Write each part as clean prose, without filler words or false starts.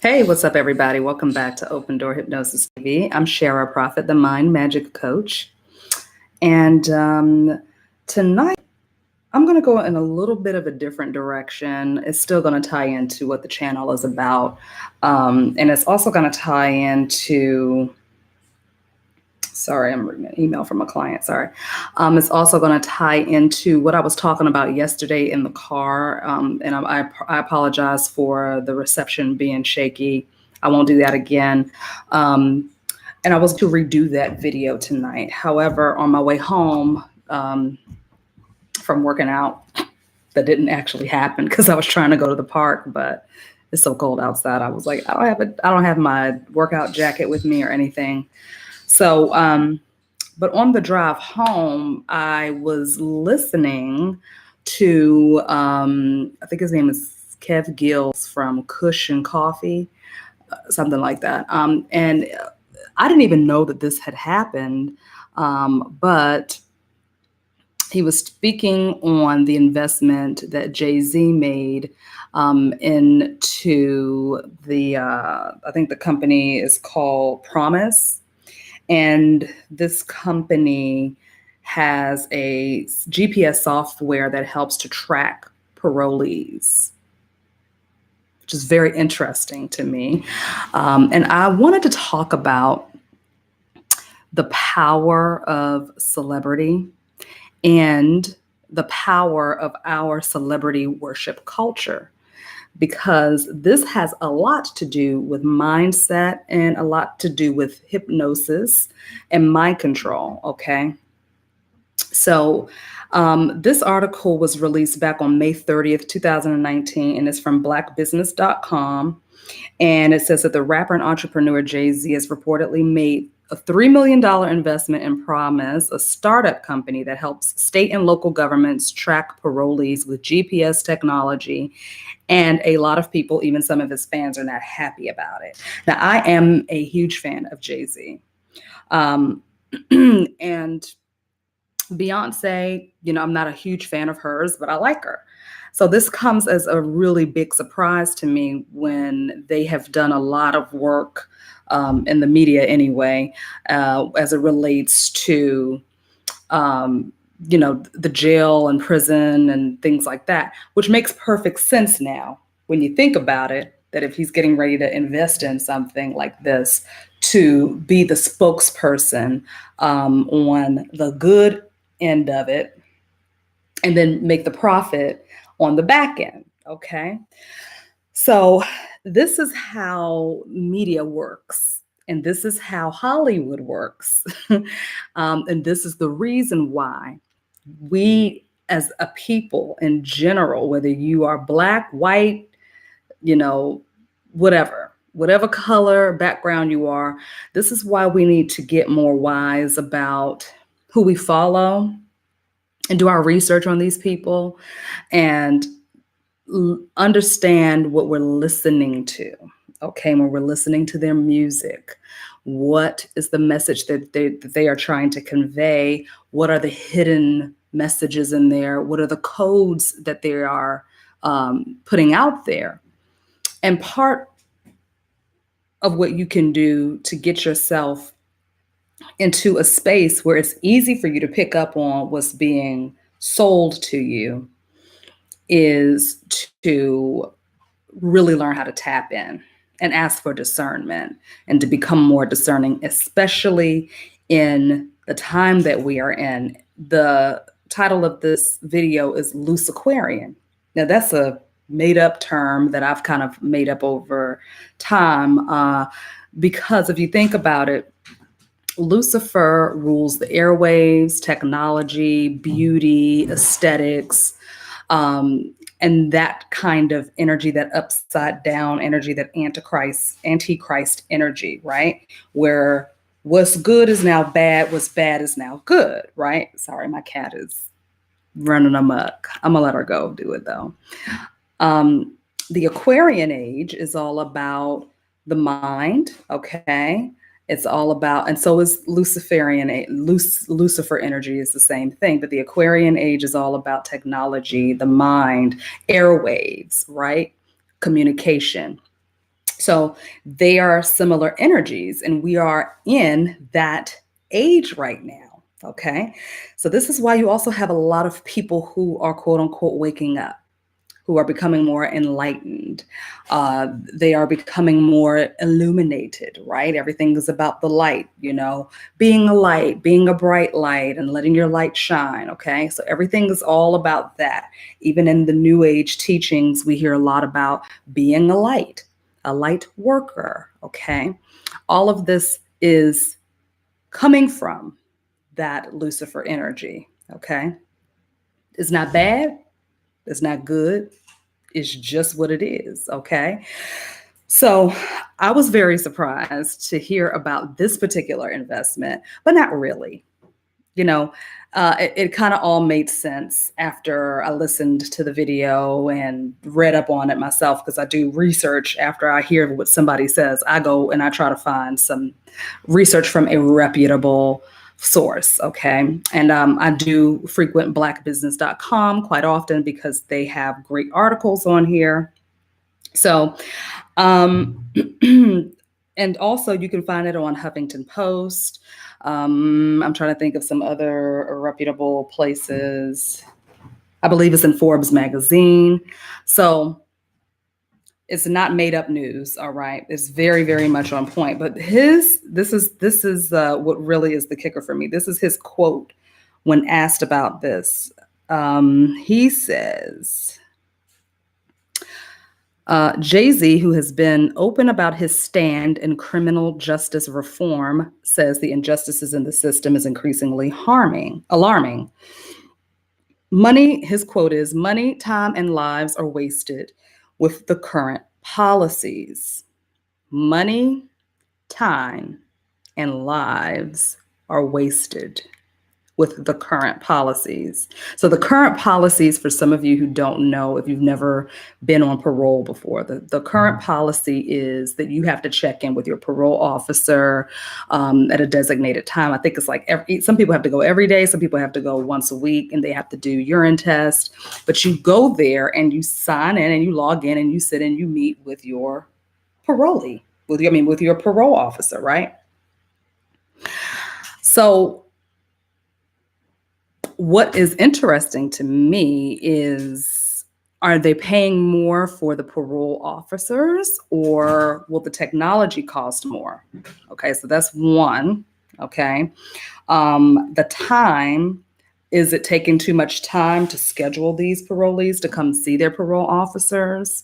Hey, what's up, everybody? Welcome back to Open Door Hypnosis TV. I'm Shara Prophet, the Mind Magic Coach. And tonight, I'm going to go in a little bit of a different direction. It's still going to tie into what the channel is about. And it's also going to tie into... Sorry, I'm reading an email from a client. Sorry. It's also going to tie into what I was talking about yesterday in the car. And I apologize for the reception being shaky. I won't do that again. And I was to redo that video tonight. However, on my way home from working out, that didn't actually happen because I was trying to go to the park, but it's so cold outside. I was like, I don't have my workout jacket with me or anything. So, but on the drive home, I was listening to, I think his name is Kev Gills from Kush and Coffee, something like that. And I didn't even know that this had happened, but he was speaking on the investment that Jay-Z made into the, I think the company is called Promise. And this company has a GPS software that helps to track parolees, which is very interesting to me. And I wanted to talk about the power of celebrity and the power of our celebrity worship culture, because this has a lot to do with mindset and a lot to do with hypnosis and mind control, okay? So this article was released back on May 30th, 2019, and it's from blackbusiness.com. And it says that the rapper and entrepreneur Jay-Z has reportedly made a $3 million investment in Promise, a startup company that helps state and local governments track parolees with GPS technology. And a lot of people, even some of his fans, are not happy about it. Now, I am a huge fan of Jay-Z. And Beyonce, I'm not a huge fan of hers, but I like her. So this comes as a really big surprise to me when they have done a lot of work in the media anyway, as it relates to, the jail and prison and things like that, which makes perfect sense now when you think about it, that if he's getting ready to invest in something like this, to be the spokesperson on the good end of it and then make the profit on the back end, okay? So this is how media works. And this is how Hollywood works. And this is the reason why we as a people in general, whether you are Black, white, whatever color background you are, this is why we need to get more wise about who we follow and do our research on these people and understand what we're listening to. Okay, when we're listening to their music, what is the message that they are trying to convey? What are the hidden messages in there? What are the codes that they are putting out there? And part of what you can do to get yourself into a space where it's easy for you to pick up on what's being sold to you is to really learn how to tap in and ask for discernment and to become more discerning, especially in the time that we are in. The title of this video is Aquarian. Now, that's a made-up term that I've kind of made up over time, because if you think about it, Lucifer rules the airwaves, technology, beauty, aesthetics, and that kind of energy, that upside down energy, that antichrist energy, right? Where what's good is now bad, what's bad is now good, right? Sorry, my cat is running amok. I'm gonna let her go do it though. The Aquarian age is all about the mind, okay? It's all about, and so is Luciferian, Lucifer energy is the same thing, but the Aquarian age is all about technology, the mind, airwaves, right? Communication. So they are similar energies, and we are in that age right now. Okay. So this is why you also have a lot of people who are quote unquote waking up, who are becoming more enlightened. They are becoming more illuminated, right? Everything is about the light, being a light, being a bright light, and letting your light shine. Okay. So everything is all about that. Even in the New Age teachings, we hear a lot about being a light worker. Okay. All of this is coming from that Lucifer energy. Okay. It's not bad. It's not good. It's just what it is. Okay. So I was very surprised to hear about this particular investment, but not really. You know, it kind of all made sense after I listened to the video and read up on it myself, because I do research after I hear what somebody says. I go and I try to find some research from a reputable source. Okay. And I do frequent blackbusiness.com quite often because they have great articles on here. So, um, and also you can find it on Huffington Post. I'm trying to think of some other reputable places. I believe it's in Forbes magazine. So it's not made up news. All right. It's very, very much on point. But this is what really is the kicker for me. This is his quote when asked about this. He says, Jay-Z, who has been open about his stand in criminal justice reform, says the injustices in the system is increasingly alarming. His quote is, money, time, and lives are wasted with the current policies. Money, time, and lives are wasted with the current policies. So the current policies, for some of you who don't know, if you've never been on parole before, the current policy is that you have to check in with your parole officer at a designated time. I think it's like some people have to go every day, some people have to go once a week, and they have to do urine test. But you go there and you sign in and you log in and you sit and you meet with your parolee, with your parole officer, right? So what is interesting to me is, are they paying more for the parole officers, or will the technology cost more? Okay, so that's one. Okay. The time, is it taking too much time to schedule these parolees to come see their parole officers?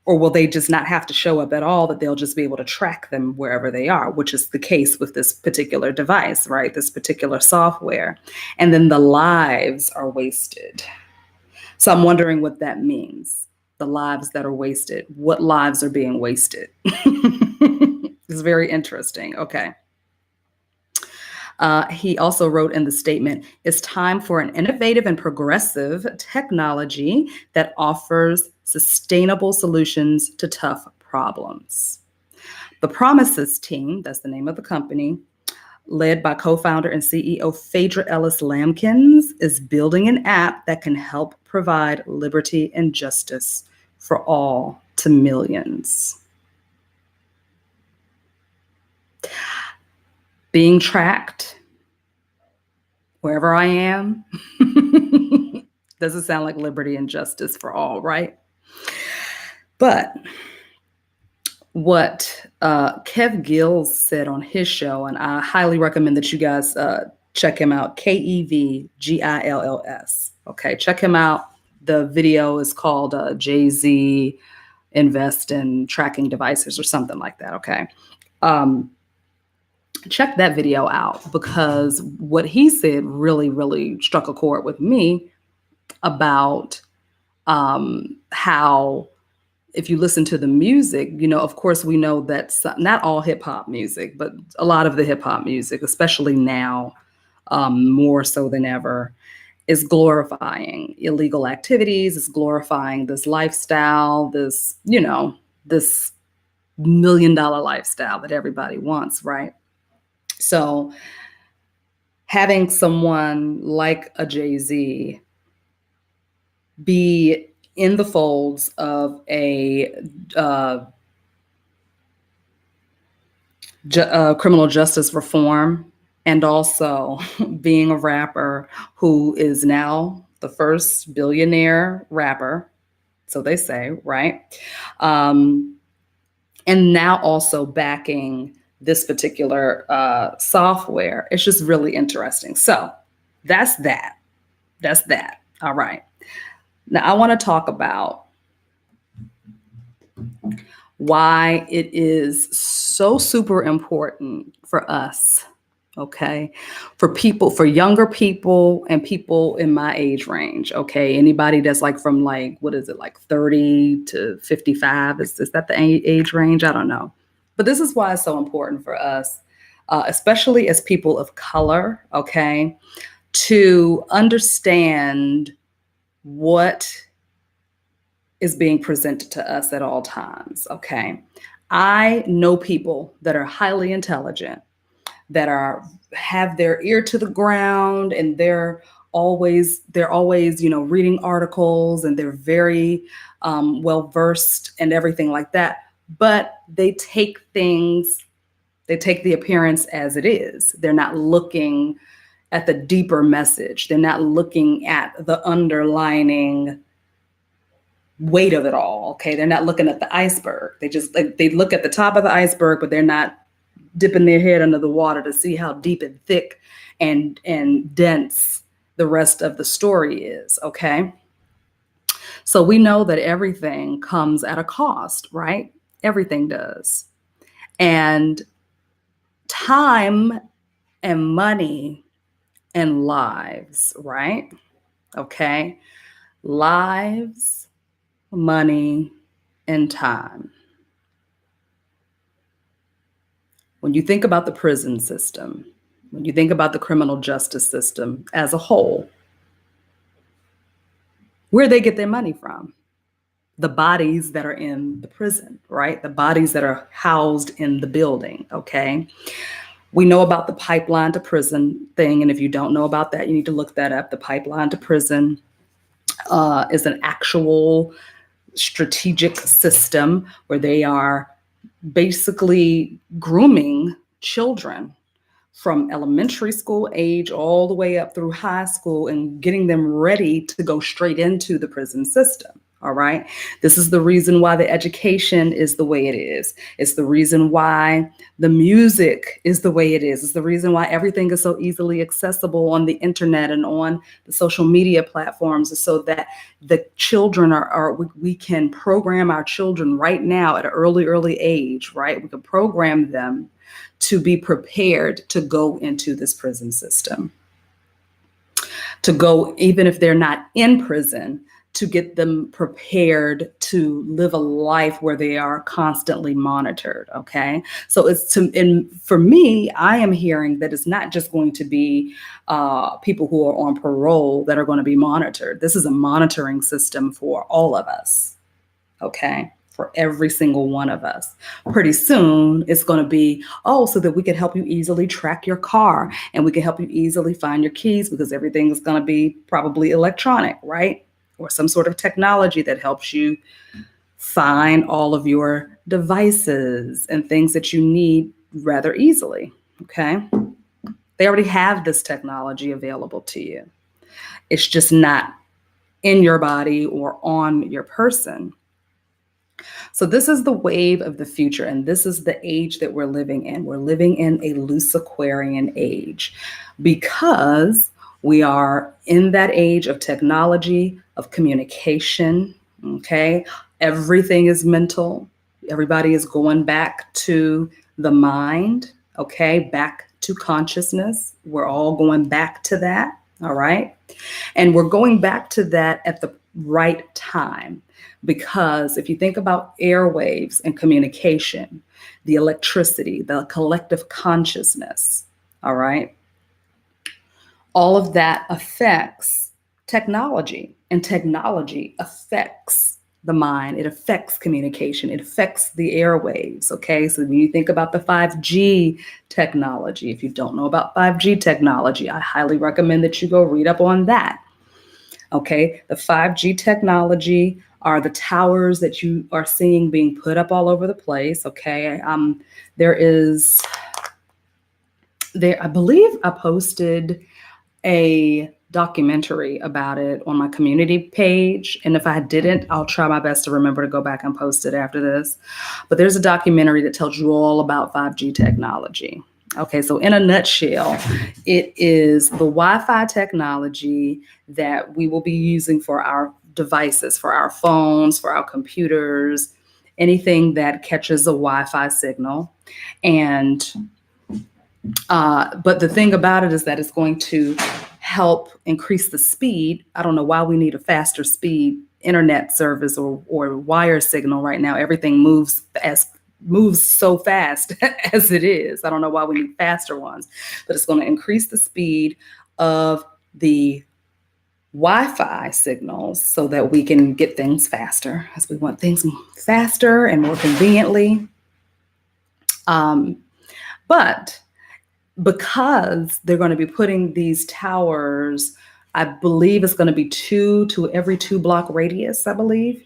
Or will they just not have to show up at all, that they'll just be able to track them wherever they are, which is the case with this particular device, right? This particular software. And then the lives are wasted. So I'm wondering what that means. The lives that are wasted. What lives are being wasted? It's very interesting. Okay. He also wrote in the statement, it's time for an innovative and progressive technology that offers sustainable solutions to tough problems. The Promises team, that's the name of the company, led by co-founder and CEO Phaedra Ellis Lamkins, is building an app that can help provide liberty and justice for all to millions. Being tracked wherever I am doesn't sound like liberty and justice for all, right? But what Kev Gills said on his show, and I highly recommend that you guys check him out, KEVGILLS. Okay, check him out. The video is called Jay-Z Invest in Tracking Devices or something like that, okay? Check that video out, because what he said really, really struck a chord with me about how, if you listen to the music, of course, we know that not all hip hop music, but a lot of the hip hop music, especially now, more so than ever, is glorifying illegal activities, is glorifying this lifestyle, this $1 million lifestyle that everybody wants, right? So having someone like a Jay-Z be in the folds of a criminal justice reform, and also being a rapper who is now the first billionaire rapper, so they say, right? And now also backing this particular software. It's just really interesting. So that's that. That's that. All right. Now I want to talk about why it is so super important for us, okay, for people, for younger people and people in my age range, okay, anybody that's like from like, what is it, like 30 to 55, is that the age range? I don't know. But this is why it's so important for us, especially as people of color, okay, to understand what is being presented to us at all times, okay? I know people that are highly intelligent, that have their ear to the ground, and they're always, reading articles, and they're very well versed and everything like that. But they take the appearance as it is. They're not looking at the deeper message. They're not looking at the underlining weight of it all. Okay. They're not looking at the iceberg. They look at the top of the iceberg, but they're not dipping their head under the water to see how deep and thick and dense the rest of the story is. Okay. So we know that everything comes at a cost, right? Everything does. And time and money and lives, right? Okay. Lives, money, and time. When you think about the prison system, when you think about the criminal justice system as a whole, where they get their money from? The bodies that are in the prison, right? The bodies that are housed in the building, okay? We know about the pipeline to prison thing, and if you don't know about that, you need to look that up. The pipeline to prison is an actual strategic system where they are basically grooming children from elementary school age all the way up through high school and getting them ready to go straight into the prison system. All right. This is the reason why the education is the way it is. It's the reason why the music is the way it is. It's the reason why everything is so easily accessible on the internet and on the social media platforms, so that the children we can program our children right now at an early age, right? We can program them to be prepared to go into this prison system, to go, even if they're not in prison, to get them prepared to live a life where they are constantly monitored. Okay. So for me, I am hearing that it's not just going to be people who are on parole that are going to be monitored. This is a monitoring system for all of us. Okay. For every single one of us. Pretty soon it's going to be, so that we can help you easily track your car, and we can help you easily find your keys, because everything is going to be probably electronic, right? Or some sort of technology that helps you find all of your devices and things that you need rather easily. Okay. They already have this technology available to you. It's just not in your body or on your person. So this is the wave of the future, and this is the age that we're living in. We're living in a Luciferian age, because we are in that age of technology, of communication, okay? Everything is mental. Everybody is going back to the mind, okay? Back to consciousness. We're all going back to that, all right? And we're going back to that at the right time, because if you think about airwaves and communication, the electricity, the collective consciousness, all right? All of that affects technology, and technology affects the mind. It affects communication. It affects the airwaves. Okay. So when you think about the 5G technology, if you don't know about 5G technology, I highly recommend that you go read up on that. Okay, the 5G technology are the towers that you are seeing being put up all over the place. Okay, there is there. I believe I posted a documentary about it on my community page. And if I didn't, I'll try my best to remember to go back and post it after this. But there's a documentary that tells you all about 5G technology. Okay, so in a nutshell, it is the Wi-Fi technology that we will be using for our devices, for our phones, for our computers, anything that catches a Wi-Fi signal. And but the thing about it is that it's going to help increase the speed. I don't know why we need a faster speed internet service or wire signal right now. Everything moves so fast as it is. I don't know why we need faster ones, but it's going to increase the speed of the Wi-Fi signals so that we can get things faster, as we want things faster and more conveniently. But because they're going to be putting these towers, I believe it's going to be 2 to every 2 block radius, I believe.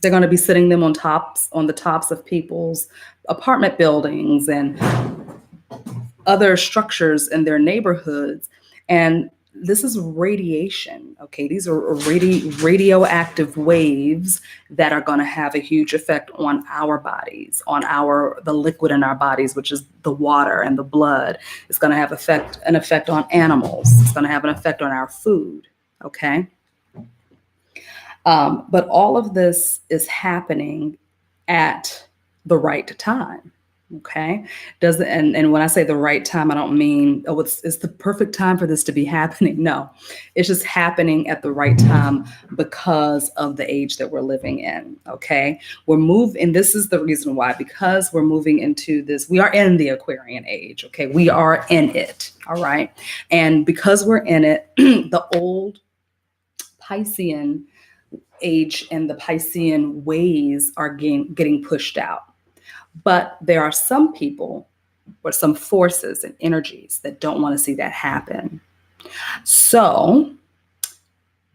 They're going to be sitting them on the tops of people's apartment buildings and other structures in their neighborhoods. And this is radiation, okay? These are radioactive waves that are going to have a huge effect on our bodies, on the liquid in our bodies, which is the water and the blood. It's going to have an effect on animals. It's going to have an effect on our food, okay? But all of this is happening at the right time. Okay. And when I say the right time, I don't mean, oh, it's the perfect time for this to be happening. No, it's just happening at the right time because of the age that we're living in. Okay. And this is the reason why, because we're moving into this, we are in the Aquarian age. Okay. We are in it. All right. And because we're in it, the old Piscean age and the Piscean ways are getting pushed out. But there are some people or some forces and energies that don't want to see that happen. So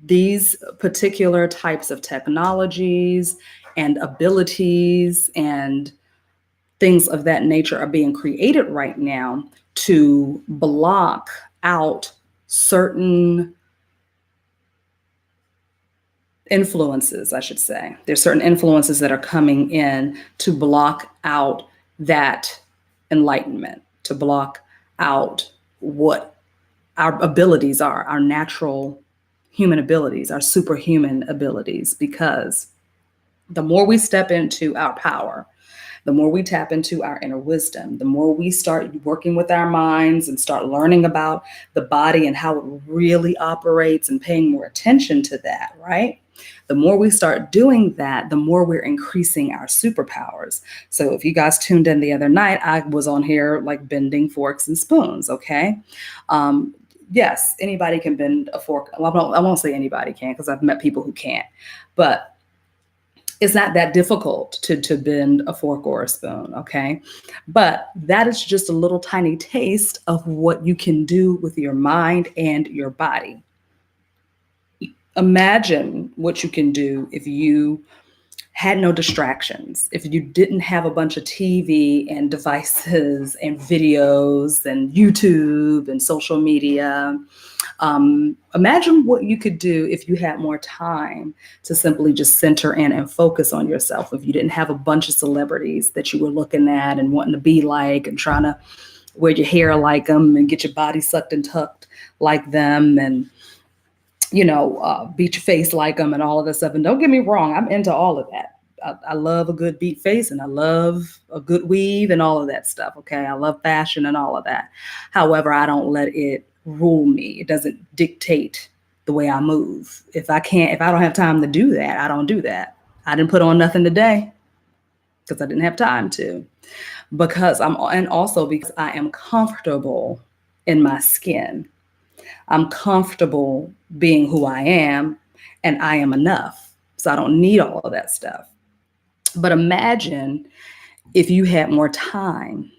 these particular types of technologies and abilities and things of that nature are being created right now to block out certain influences, I should say. There's certain influences that are coming in to block out that enlightenment, to block out what our abilities are, our natural human abilities, our superhuman abilities, because the more we step into our power, the more we tap into our inner wisdom, the more we start working with our minds and start learning about the body and how it really operates and paying more attention to that, right? The more we start doing that, the more we're increasing our superpowers. So if you guys tuned in the other night, I was on here like bending forks and spoons, okay? Yes, anybody can bend a fork. Well, I won't say anybody can because I've met people who can't. But it's not that difficult to bend a fork or a spoon, okay? But that is just a little tiny taste of what you can do with your mind and your body. Imagine what you can do if you had no distractions, if you didn't have a bunch of TV and devices and videos and YouTube and social media. Imagine what you could do if you had more time to simply just center in and focus on yourself. If you didn't have a bunch of celebrities that you were looking at and wanting to be like and trying to wear your hair like them and get your body sucked and tucked like them and beat your face like them and all of this stuff. And don't get me wrong, I'm into all of that. I love a good beat face and I love a good weave and all of that stuff. Okay. I love fashion and all of that. However, I don't let it rule me. It doesn't dictate the way I move. If I don't have time to do that, I don't do that. I didn't put on nothing today because I didn't have time to, and also because I am comfortable in my skin. I'm comfortable being who I am, and I am enough. So I don't need all of that stuff. But imagine if you had more time,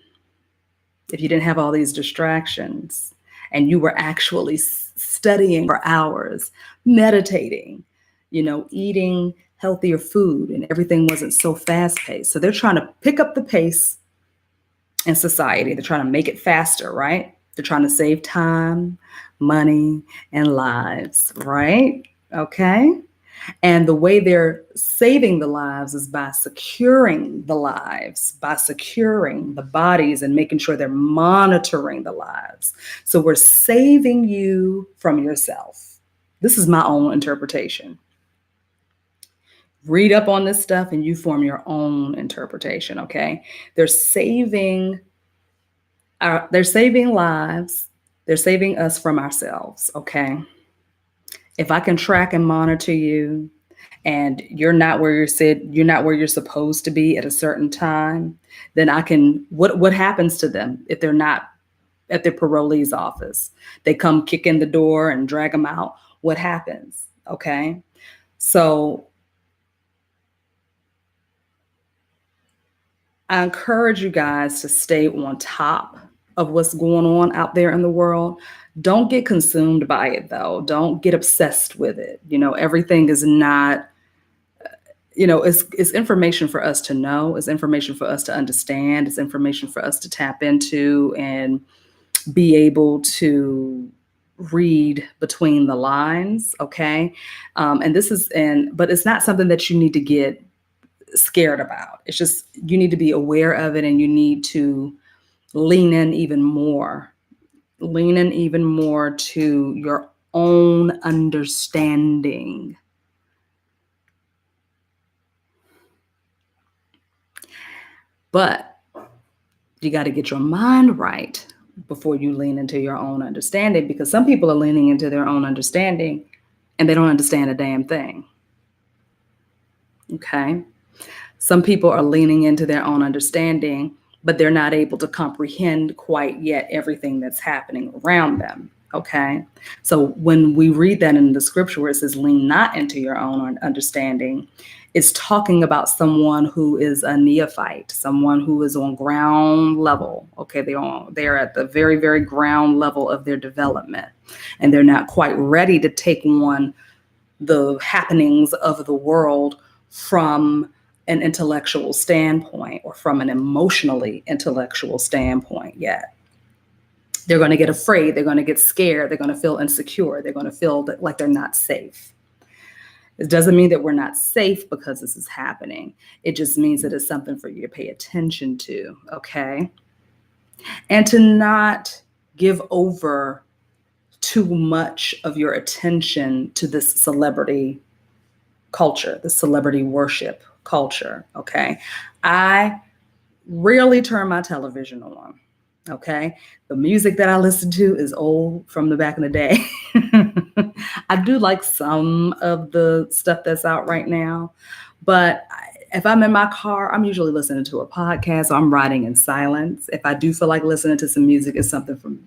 if you didn't have all these distractions, and you were actually studying for hours, meditating, eating healthier food, and everything wasn't so fast paced. So they're trying to pick up the pace in society. They're trying to make it faster, right? They're trying to save time, money, and lives, right? Okay. And the way they're saving the lives is by securing the lives, by securing the bodies and making sure they're monitoring the lives. So we're saving you from yourself. This is my own interpretation. Read up on this stuff and you form your own interpretation, okay? They're saving lives. They're saving us from ourselves, okay? If I can track and monitor you and you're not where you're not where you're supposed to be at a certain time, then I can, what happens to them if they're not at their parolee's office? They come kick in the door and drag them out. What happens? Okay. So I encourage you guys to stay on top of what's going on out there in the world. Don't get consumed by it, though. Don't get obsessed with it. Everything is not, it's information for us to know. It's information for us to understand. It's information for us to tap into and be able to read between the lines. Okay. But it's not something that you need to get scared about. It's just, you need to be aware of it and you need to lean in even more to your own understanding. But you got to get your mind right before you lean into your own understanding, because some people are leaning into their own understanding and they don't understand a damn thing. Okay. Some people are leaning into their own understanding, but they're not able to comprehend quite yet everything that's happening around them. Okay. So when we read that in the scripture where it says lean not into your own understanding, it's talking about someone who is a neophyte, someone who is on ground level. Okay. They're at the very, very ground level of their development, and they're not quite ready to take on the happenings of the world from an intellectual standpoint or from an emotionally intellectual standpoint yet. They're going to get afraid. They're going to get scared. They're going to feel insecure. They're going to feel like they're not safe. It doesn't mean that we're not safe because this is happening. It just means that it's something for you to pay attention to, okay? And to not give over too much of your attention to this celebrity culture, the celebrity worship culture, okay? I rarely turn my television on, okay? The music that I listen to is old from the back in the day. I do like some of the stuff that's out right now, but if I'm in my car, I'm usually listening to a podcast, or I'm riding in silence. If I do feel like listening to some music, it's something from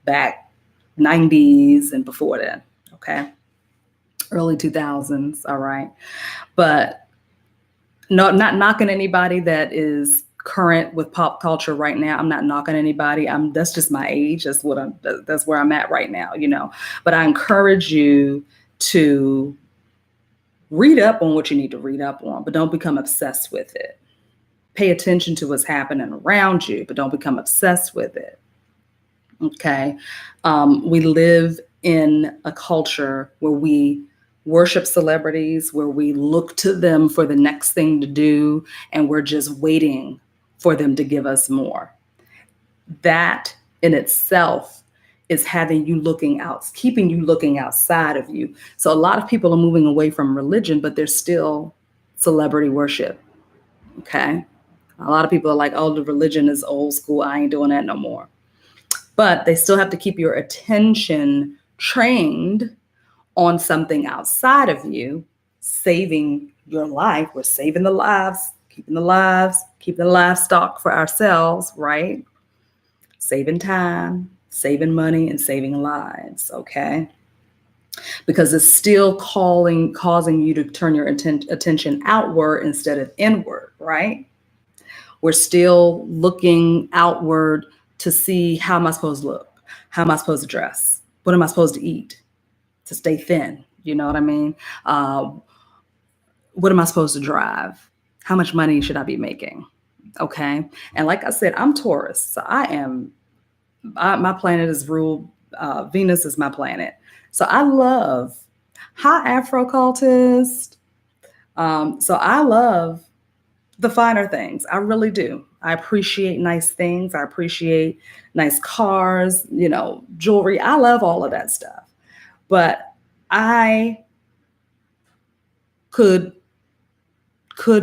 back 90s and before then, okay? Early 2000s, all right? But no, not knocking anybody that is current with pop culture right now. I'm not knocking anybody. That's just my age. That's where I'm at right now, But I encourage you to read up on what you need to read up on, but don't become obsessed with it. Pay attention to what's happening around you, but don't become obsessed with it. Okay. We live in a culture where we worship celebrities, where we look to them for the next thing to do, and we're just waiting for them to give us more. That in itself is having you keeping you looking outside of you. So a lot of people are moving away from religion, but there's still celebrity worship. Okay. A lot of people are like, oh, the religion is old school. I ain't doing that no more. But they still have to keep your attention trained on something outside of you, saving your life. We're saving the lives, keeping the livestock for ourselves, right? Saving time, saving money, and saving lives, okay? Because it's still causing you to turn your attention outward instead of inward, right? We're still looking outward to see, how am I supposed to look? How am I supposed to dress? What am I supposed to eat to stay thin? You know what I mean? What am I supposed to drive? How much money should I be making? Okay. And like I said, I'm Taurus. So my planet is ruled, Venus is my planet. So I love, hi, Afro cultist. So I love the finer things. I really do. I appreciate nice things. I appreciate nice cars, jewelry. I love all of that stuff. But I could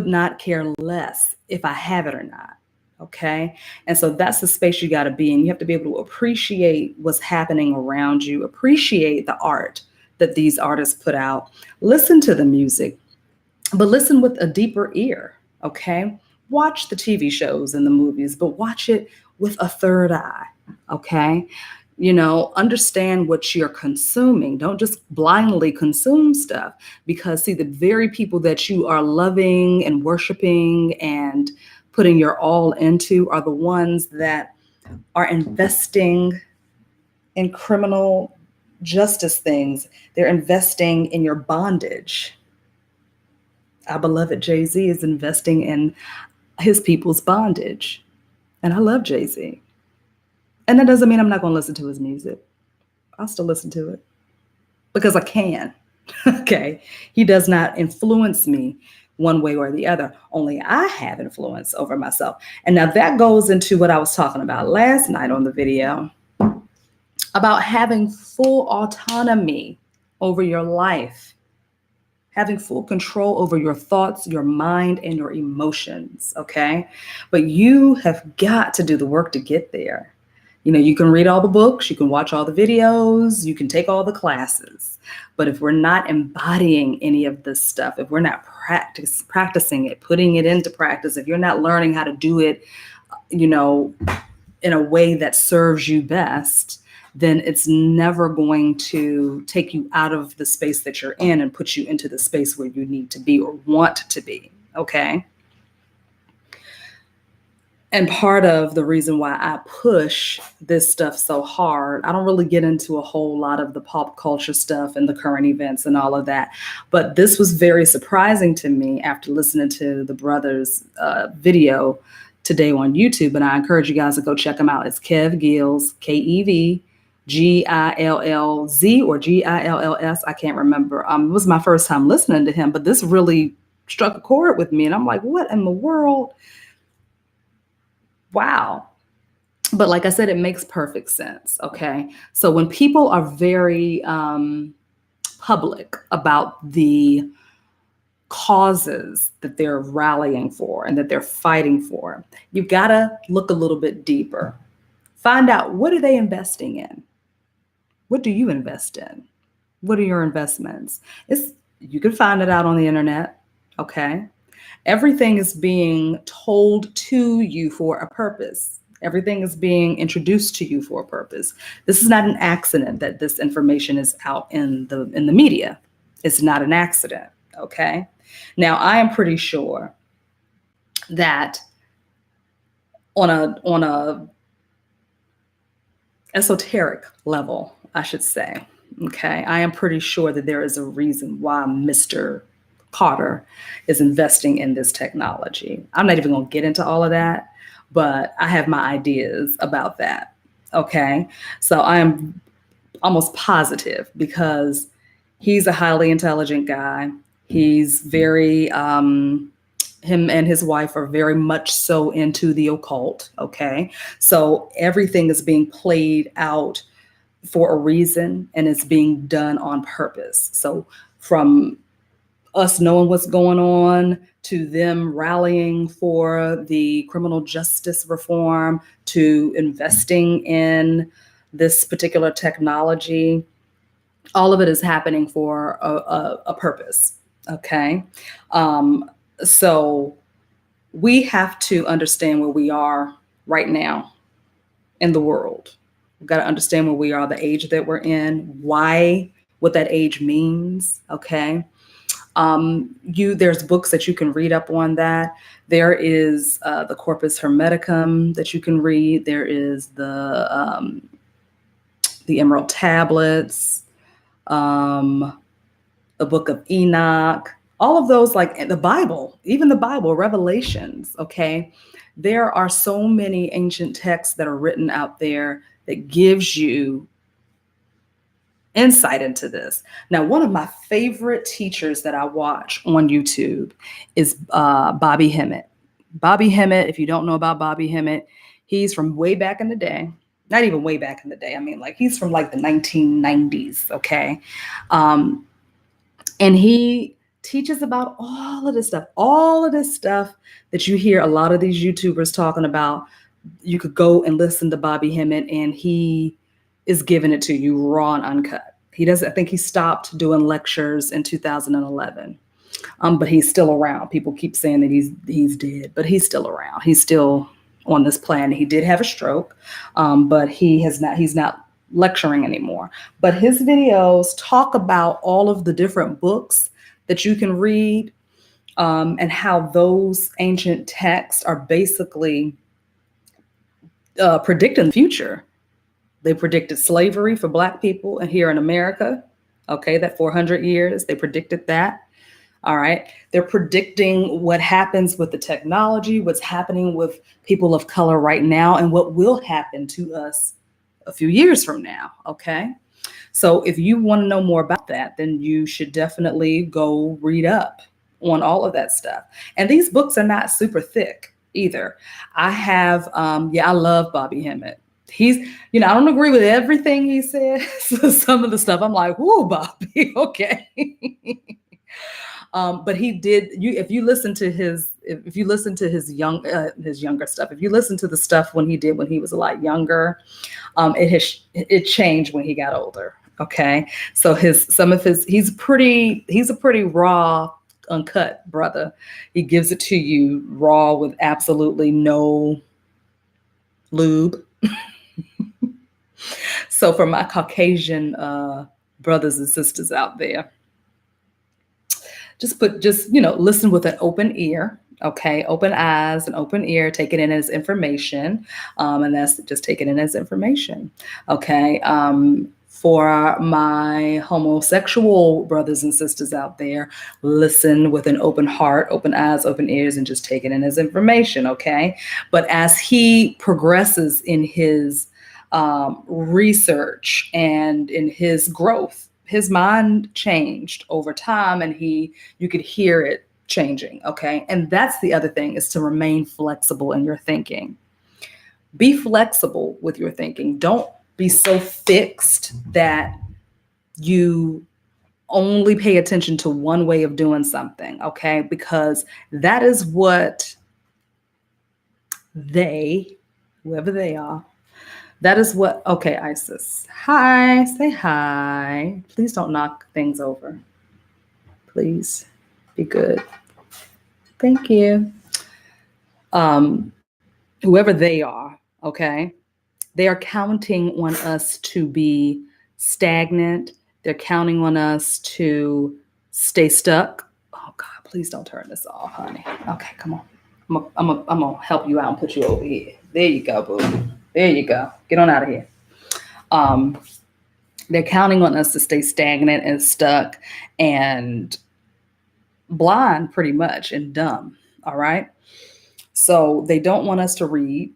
not care less if I have it or not. Okay. And so that's the space you got to be in. You have to be able to appreciate what's happening around you, appreciate the art that these artists put out, listen to the music, but listen with a deeper ear. Okay. Watch the TV shows and the movies, but watch it with a third eye. Okay. Understand what you're consuming. Don't just blindly consume stuff, because see, the very people that you are loving and worshiping and putting your all into are the ones that are investing in criminal justice things. They're investing in your bondage. Our beloved Jay-Z is investing in his people's bondage. And I love Jay-Z. And that doesn't mean I'm not going to listen to his music. I'll still listen to it because I can. Okay. He does not influence me one way or the other. Only I have influence over myself. And now that goes into what I was talking about last night on the video about having full autonomy over your life, having full control over your thoughts, your mind, and your emotions. Okay. But you have got to do the work to get there. You can read all the books, you can watch all the videos, you can take all the classes. But if we're not embodying any of this stuff, if we're not practicing it, putting it into practice, if you're not learning how to do it, in a way that serves you best, then it's never going to take you out of the space that you're in and put you into the space where you need to be or want to be. Okay. And part of the reason why I push this stuff so hard, I don't really get into a whole lot of the pop culture stuff and the current events and all of that. But this was very surprising to me after listening to the brothers' video today on YouTube. And I encourage you guys to go check them out. It's Kev Gills, KEV Gillz or Gills. I can't remember. It was my first time listening to him, but this really struck a chord with me. And I'm like, what in the world? Wow. But like I said, it makes perfect sense. Okay. So when people are very public about the causes that they're rallying for and that they're fighting for, you've got to look a little bit deeper. Find out, what are they investing in? What do you invest in? What are your investments? You can find it out on the internet. Okay. Everything is being told to you for a purpose. Everything is being introduced to you for a purpose. This is not an accident that this information is out in the media. It's not an accident. Okay. Now, I am pretty sure that on a esoteric level, I should say, okay, I am pretty sure that there is a reason why Mr. Carter is investing in this technology. I'm not even going to get into all of that, but I have my ideas about that. Okay. So I am almost positive, because he's a highly intelligent guy. He's very, him and his wife are very much so into the occult. Okay. So everything is being played out for a reason, and it's being done on purpose. So from us knowing what's going on, to them rallying for the criminal justice reform, to investing in this particular technology, all of it is happening for a purpose. Okay. So we have to understand where we are right now in the world. We've got to understand where we are, the age that we're in, what that age means. Okay. There's books that you can read up on that. There is the Corpus Hermeticum that you can read. There is the the Emerald Tablets, the Book of Enoch, all of those, like the Bible, even the Bible, Revelations, okay? There are so many ancient texts that are written out there that gives you insight into this. Now, one of my favorite teachers that I watch on YouTube is Bobby Hemmett. Bobby Hemmett, if you don't know about Bobby Hemmett, he's from way back in the day. Not even way back in the day. I mean, like he's from like the 1990s, okay? And he teaches about all of this stuff that you hear a lot of these YouTubers talking about. You could go and listen to Bobby Hemmett, and he is giving it to you raw and uncut. I think he stopped doing lectures in 2011. But he's still around. People keep saying that he's dead, but he's still around. He's still on this planet. He did have a stroke, but he's not lecturing anymore. But his videos talk about all of the different books that you can read, and how those ancient texts are basically predicting the future. They predicted slavery for Black people and here in America. Okay, that 400 years, they predicted that. All right. They're predicting what happens with the technology, what's happening with people of color right now, and what will happen to us a few years from now. Okay. So if you want to know more about that, then you should definitely go read up on all of that stuff. And these books are not super thick either. I have, I love Bobby Hemmett. He's, I don't agree with everything he says. Some of the stuff I'm like, whoa, Bobby, okay. But he did. If you listen to his younger stuff, if you listen to the stuff when he was a lot younger, it changed when he got older. Okay, so he's a pretty raw, uncut brother. He gives it to you raw with absolutely no lube. So for my Caucasian brothers and sisters out there, just listen with an open ear, okay? Open eyes and open ear, take it in as information. And that's just take it in as information, okay? For my homosexual brothers and sisters out there, listen with an open heart, open eyes, open ears, and just take it in as information, okay? But as he progresses in his research and in his growth, his mind changed over time, and you could hear it changing. Okay. And that's the other thing, is to remain flexible in your thinking. Be flexible with your thinking. Don't be so fixed that you only pay attention to one way of doing something. Okay. Because that is what whoever they are, that is what, okay, Isis. Hi, say hi. Please don't knock things over. Please be good. Thank you. Whoever they are, okay, they are counting on us to be stagnant. They're counting on us to stay stuck. Oh God, please don't turn this off, honey. Okay, come on. I'm gonna help you out and put you over here. There you go, boo. There you go. Get on out of here. They're counting on us to stay stagnant and stuck and blind, pretty much, and dumb. All right. So they don't want us to read.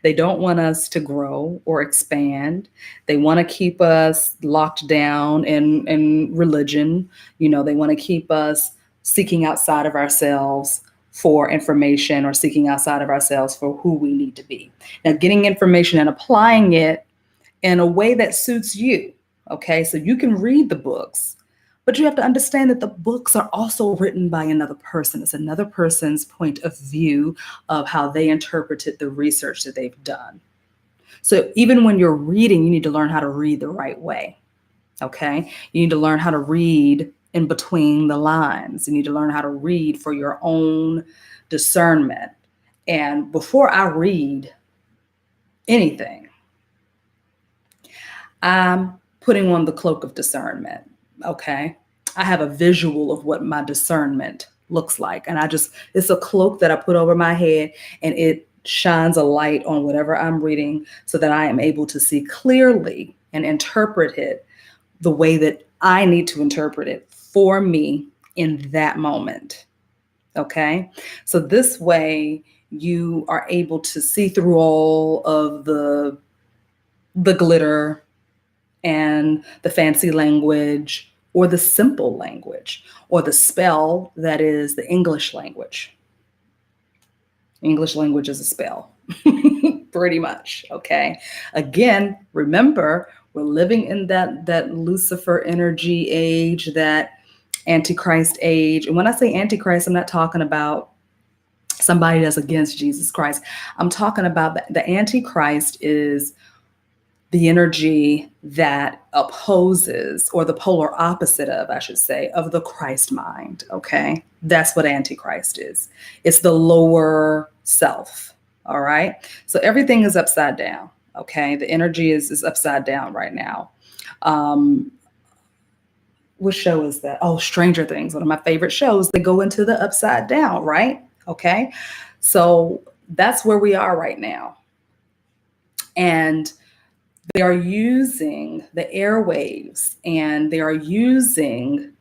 They don't want us to grow or expand. They want to keep us locked down in religion. They want to keep us seeking outside of ourselves for information, or seeking outside of ourselves for who we need to be. Now, getting information and applying it in a way that suits you. Okay, so you can read the books, but you have to understand that the books are also written by another person. It's another person's point of view of how they interpreted the research that they've done. So even when you're reading, you need to learn how to read the right way. Okay, you need to learn how to read in between the lines. You need to learn how to read for your own discernment. And before I read anything, I'm putting on the cloak of discernment. Okay. I have a visual of what my discernment looks like. And it's a cloak that I put over my head, and it shines a light on whatever I'm reading so that I am able to see clearly and interpret it the way that I need to interpret it for me in that moment. Okay. So this way you are able to see through all of the glitter and the fancy language or the simple language or the spell that is the English language. English language is a spell, pretty much. Okay. Again, remember, we're living in that Lucifer energy age, that Antichrist age. And when I say Antichrist, I'm not talking about somebody that's against Jesus Christ. I'm talking about the Antichrist is the energy that opposes, or the polar opposite of, I should say, of the Christ mind. Okay. That's what Antichrist is. It's the lower self. All right. So everything is upside down. Okay. The energy is upside down right now. What show is that? Oh, Stranger Things, one of my favorite shows. They go into the upside down, right? Okay. So that's where we are right now. And they are using the airwaves, and they are using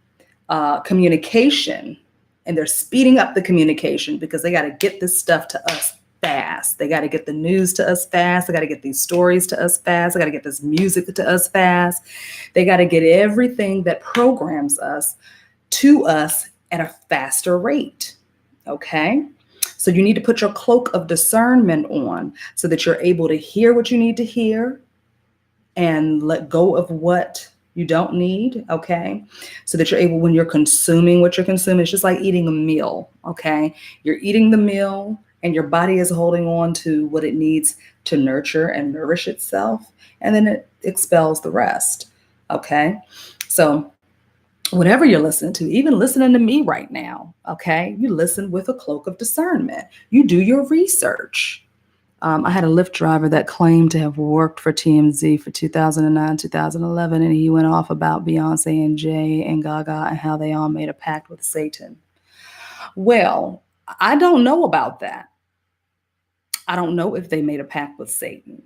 communication, and they're speeding up the communication because they got to get this stuff to us fast. They got to get the news to us fast. They got to get these stories to us fast. They got to get this music to us fast. They got to get everything that programs us to us at a faster rate. Okay. So you need to put your cloak of discernment on so that you're able to hear what you need to hear and let go of what you don't need. Okay. So that you're able, when you're consuming what you're consuming, it's just like eating a meal. Okay. You're eating the meal and your body is holding on to what it needs to nurture and nourish itself. And then it expels the rest. Okay. So whatever you're listening to, even listening to me right now. Okay. You listen with a cloak of discernment. You do your research. I had a Lyft driver that claimed to have worked for TMZ for 2009, 2011, and he went off about Beyonce and Jay and Gaga and how they all made a pact with Satan. Well, I don't know about that. I don't know if they made a pact with Satan,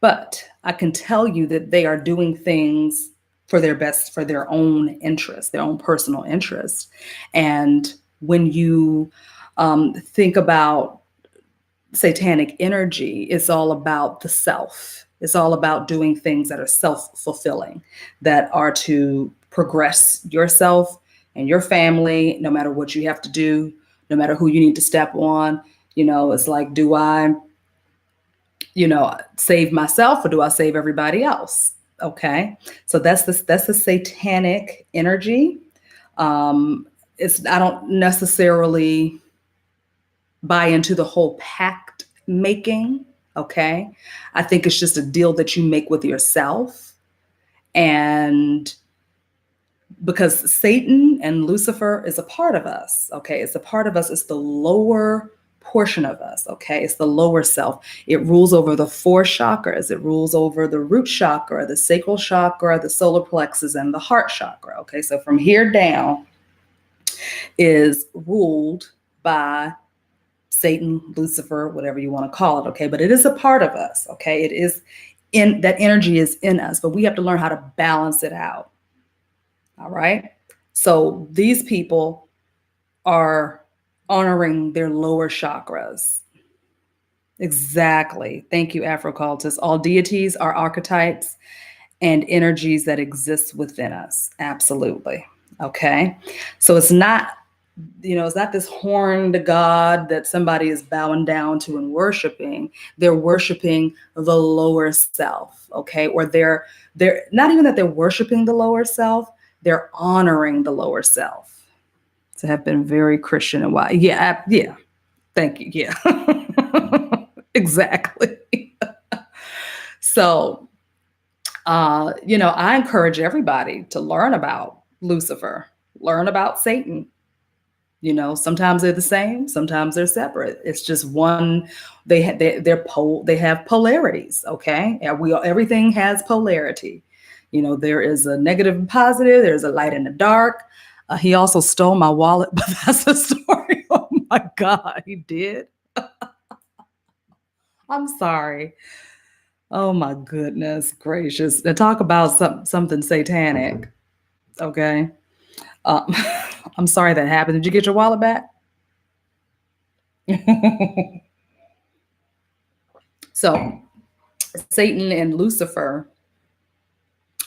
but I can tell you that they are doing things for their best, for their own interest, their own personal interest. And when you think about satanic energy, it's all about the self. It's all about doing things that are self-fulfilling, that are to progress yourself and your family, no matter what you have to do, no matter who you need to step on. You know, it's like, do I, save myself or do I save everybody else? Okay. So that's the satanic energy. I don't necessarily buy into the whole pact making. Okay. I think it's just a deal that you make with yourself. And because Satan and Lucifer is a part of us. Okay. It's a part of us. It's the lower portion of us. Okay. It's the lower self. It rules over the 4 chakras. It rules over the root chakra, the sacral chakra, the solar plexus, and the heart chakra. Okay. So from here down is ruled by Satan, Lucifer, whatever you want to call it. Okay. But it is a part of us. Okay. It is in that energy is in us, but we have to learn how to balance it out. All right. So these people are honoring their lower chakras. Exactly. Thank you, Afro-cultists. All deities are archetypes and energies that exist within us. Absolutely. Okay. So it's not, it's not this horned God that somebody is bowing down to and worshiping. They're worshiping the lower self. Okay. Or they're not even that they're worshiping the lower self. They're honoring the lower self. To have been very Christian and why. Yeah. Yeah. Thank you. Yeah. Exactly. So, I encourage everybody to learn about Lucifer, learn about Satan. Sometimes they're the same, sometimes they're separate. It's just one. They have polarities. Okay, everything has polarity. There is a negative and positive. There's a light and a dark. He also stole my wallet, but that's a story. Oh my God, he did. I'm sorry. Oh my goodness gracious. To talk about something satanic. Okay. Uh, I'm sorry that happened. Did you get your wallet back? So Satan and Lucifer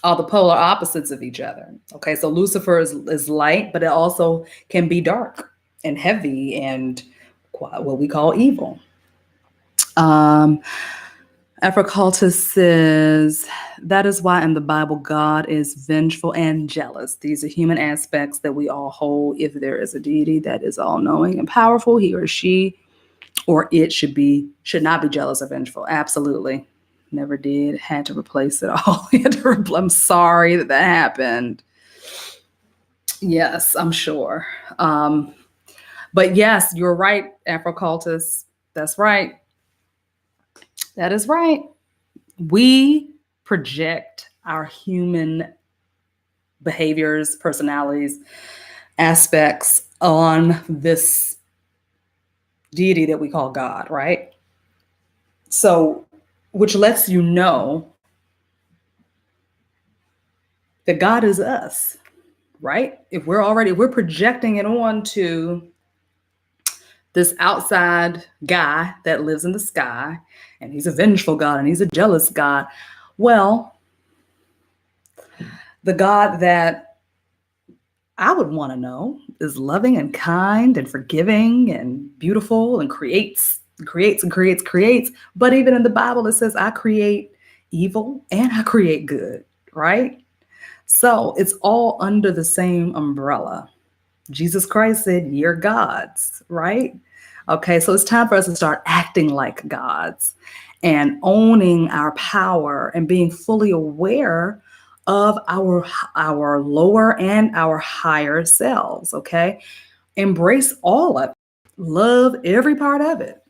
are the polar opposites of each other. Okay. So Lucifer is light, but it also can be dark and heavy and what we call evil. Um, Africultus says, that is why in the Bible, God is vengeful and jealous. These are human aspects that we all hold. If there is a deity that is all knowing and powerful, he or she or it should not be jealous or vengeful. Absolutely. Never did. Had to replace it all. I'm sorry that happened. Yes, I'm sure. But yes, you're right, Africultus. That's right. That is right. We project our human behaviors, personalities, aspects on this deity that we call God, right? So, which lets you know that God is us, right? If we're projecting it onto this outside guy that lives in the sky, and he's a vengeful God and he's a jealous God. Well, the God that I would want to know is loving and kind and forgiving and beautiful and creates. But even in the Bible, it says, I create evil and I create good, right? So it's all under the same umbrella. Jesus Christ said, you're gods, right? Okay, so it's time for us to start acting like gods and owning our power and being fully aware of our lower and our higher selves, okay? Embrace all of it. Love every part of it.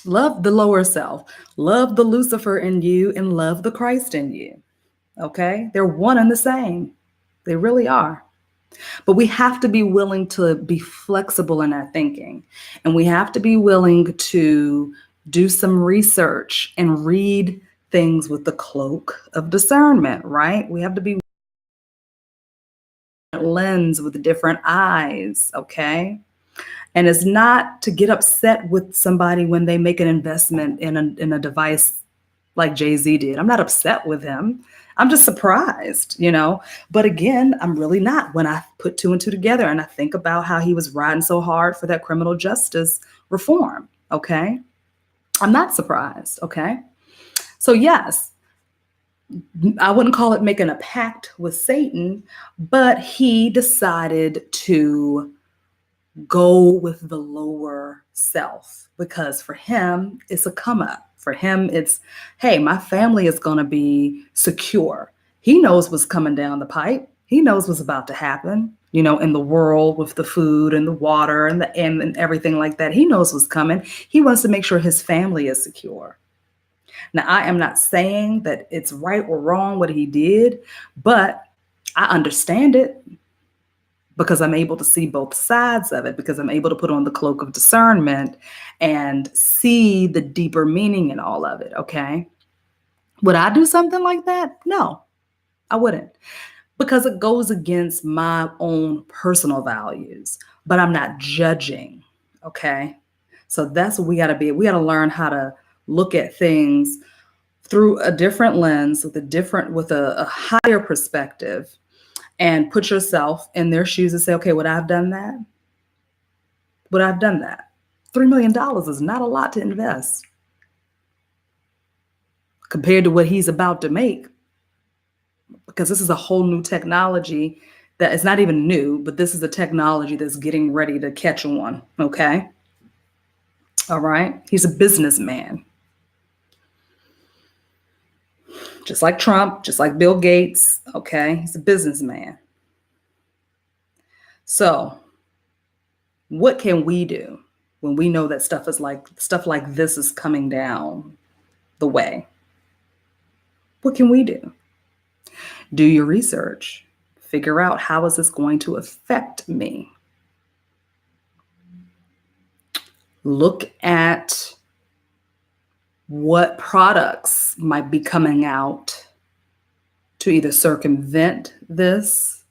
Love the lower self. Love the Lucifer in you and love the Christ in you. Okay? They're one and the same. They really are. But we have to be willing to be flexible in our thinking. And we have to be willing to do some research and read things with the cloak of discernment, right? We have to be lens with different eyes, okay? And it's not to get upset with somebody when they make an investment in a device like Jay-Z did. I'm not upset with him. I'm just surprised, you know? But again, I'm really not when I put two and two together and I think about how he was riding so hard for that criminal justice reform, okay? I'm not surprised, okay? So yes, I wouldn't call it making a pact with Satan, but he decided to go with the lower self because for him, it's a come up. For him, it's, hey, my family is going to be secure. He knows what's coming down the pipe. He knows what's about to happen, you know, in the world with the food and the water and and everything like that. He knows what's coming. He wants to make sure his family is secure. Now, I am not saying that it's right or wrong what he did, but I understand it because I'm able to see both sides of it, because I'm able to put on the cloak of discernment and see the deeper meaning in all of it, okay? Would I do something like that? No, I wouldn't, because it goes against my own personal values, but I'm not judging, okay? So that's what we got to be. We got to learn how to look at things through a different lens with a higher perspective and put yourself in their shoes and say, okay, would I have done that? Would I have done that? $3 million is not a lot to invest compared to what he's about to make, because this is a whole new technology that is not even new, but this is a technology that's getting ready to catch on, okay? All right? He's a businessman. Just like Trump, just like Bill Gates, okay? He's a businessman. So, what can we do when we know that stuff like this is coming down the way? What can we do? Do your research. Figure out, how is this going to affect me? Look at what products might be coming out to either circumvent this,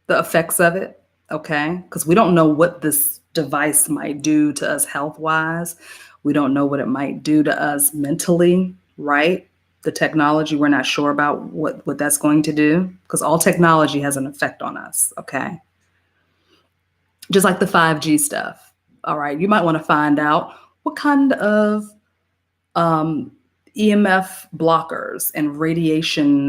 the effects of it, okay? Because we don't know what this device might do to us health-wise. We don't know what it might do to us mentally, right? The technology, we're not sure about what that's going to do, because all technology has an effect on us, okay? Just like the 5G stuff, all right? You might want to find out what kind of EMF blockers and radiation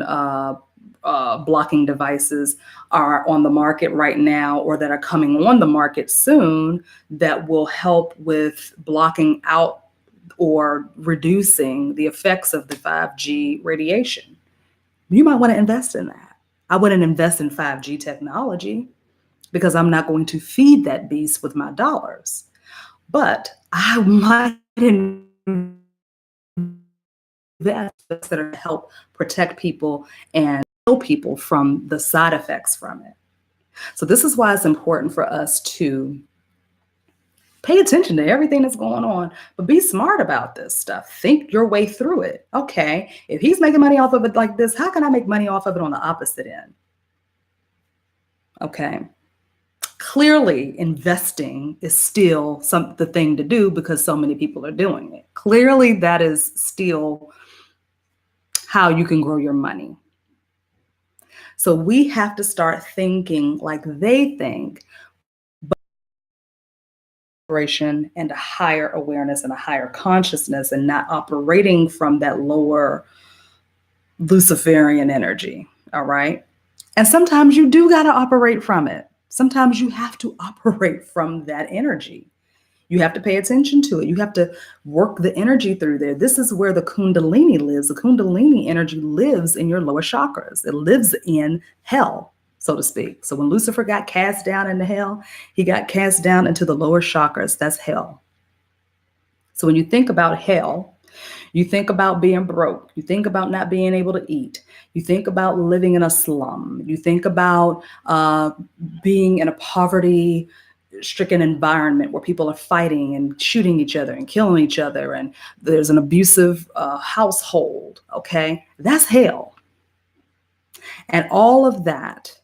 blocking devices are on the market right now, or that are coming on the market soon, that will help with blocking out or reducing the effects of the 5G radiation. You might want to invest in that. I wouldn't invest in 5G technology because I'm not going to feed that beast with my dollars. But I might invest that are to help protect people and heal people from the side effects from it. So this is why it's important for us to pay attention to everything that's going on, but be smart about this stuff. Think your way through it. Okay, if he's making money off of it like this, how can I make money off of it on the opposite end? Okay. Clearly, investing is still the thing to do because so many people are doing it. Clearly, that is still how you can grow your money. So we have to start thinking like they think, but and a higher awareness and a higher consciousness, and not operating from that lower Luciferian energy. All right. And sometimes you do got to operate from it. Sometimes you have to operate from that energy. You have to pay attention to it. You have to work the energy through there. This is where the Kundalini lives. The Kundalini energy lives in your lower chakras. It lives in hell, so to speak. So when Lucifer got cast down into hell, he got cast down into the lower chakras. That's hell. So when you think about hell, you think about being broke. You think about not being able to eat. You think about living in a slum. You think about being in a poverty-stricken environment where people are fighting and shooting each other and killing each other, and there's an abusive household, okay? That's hell. And all of that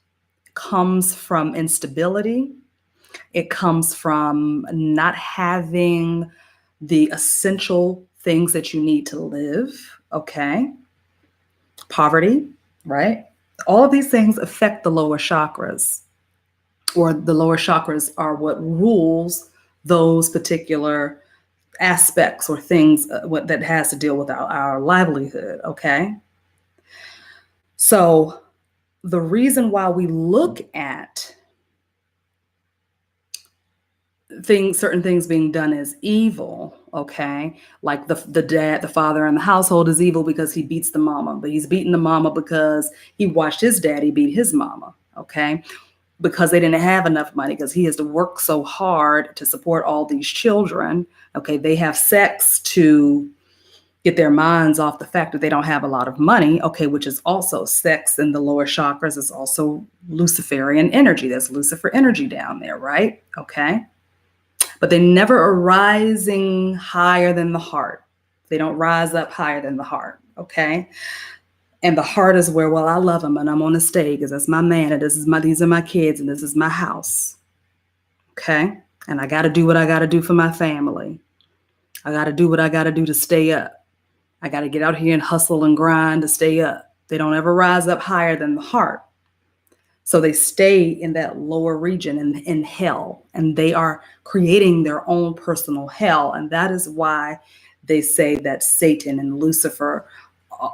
comes from instability. It comes from not having the essential things that you need to live, okay? Poverty, right? All of these things affect the lower chakras, or the lower chakras are what rules those particular aspects or things that has to deal with our livelihood, okay? So the reason why we look at certain things being done as evil, okay, like the dad, the father in the household is evil because he beats the mama, but he's beating the mama because he watched his daddy beat his mama, okay, because they didn't have enough money, because he has to work so hard to support all these children, okay. They have sex to get their minds off the fact that they don't have a lot of money, okay, which is also sex in the lower chakras. Is also Luciferian energy. That's Lucifer energy down there, right? Okay. But they never are rising higher than the heart. They don't rise up higher than the heart, okay? And the heart is where, well, I love him and I'm on the stay because that's my man and these are my kids and this is my house, okay? And I got to do what I got to do for my family. I got to do what I got to do to stay up. I got to get out here and hustle and grind to stay up. They don't ever rise up higher than the heart. So they stay in that lower region in hell, and they are creating their own personal hell. And that is why they say that Satan and Lucifer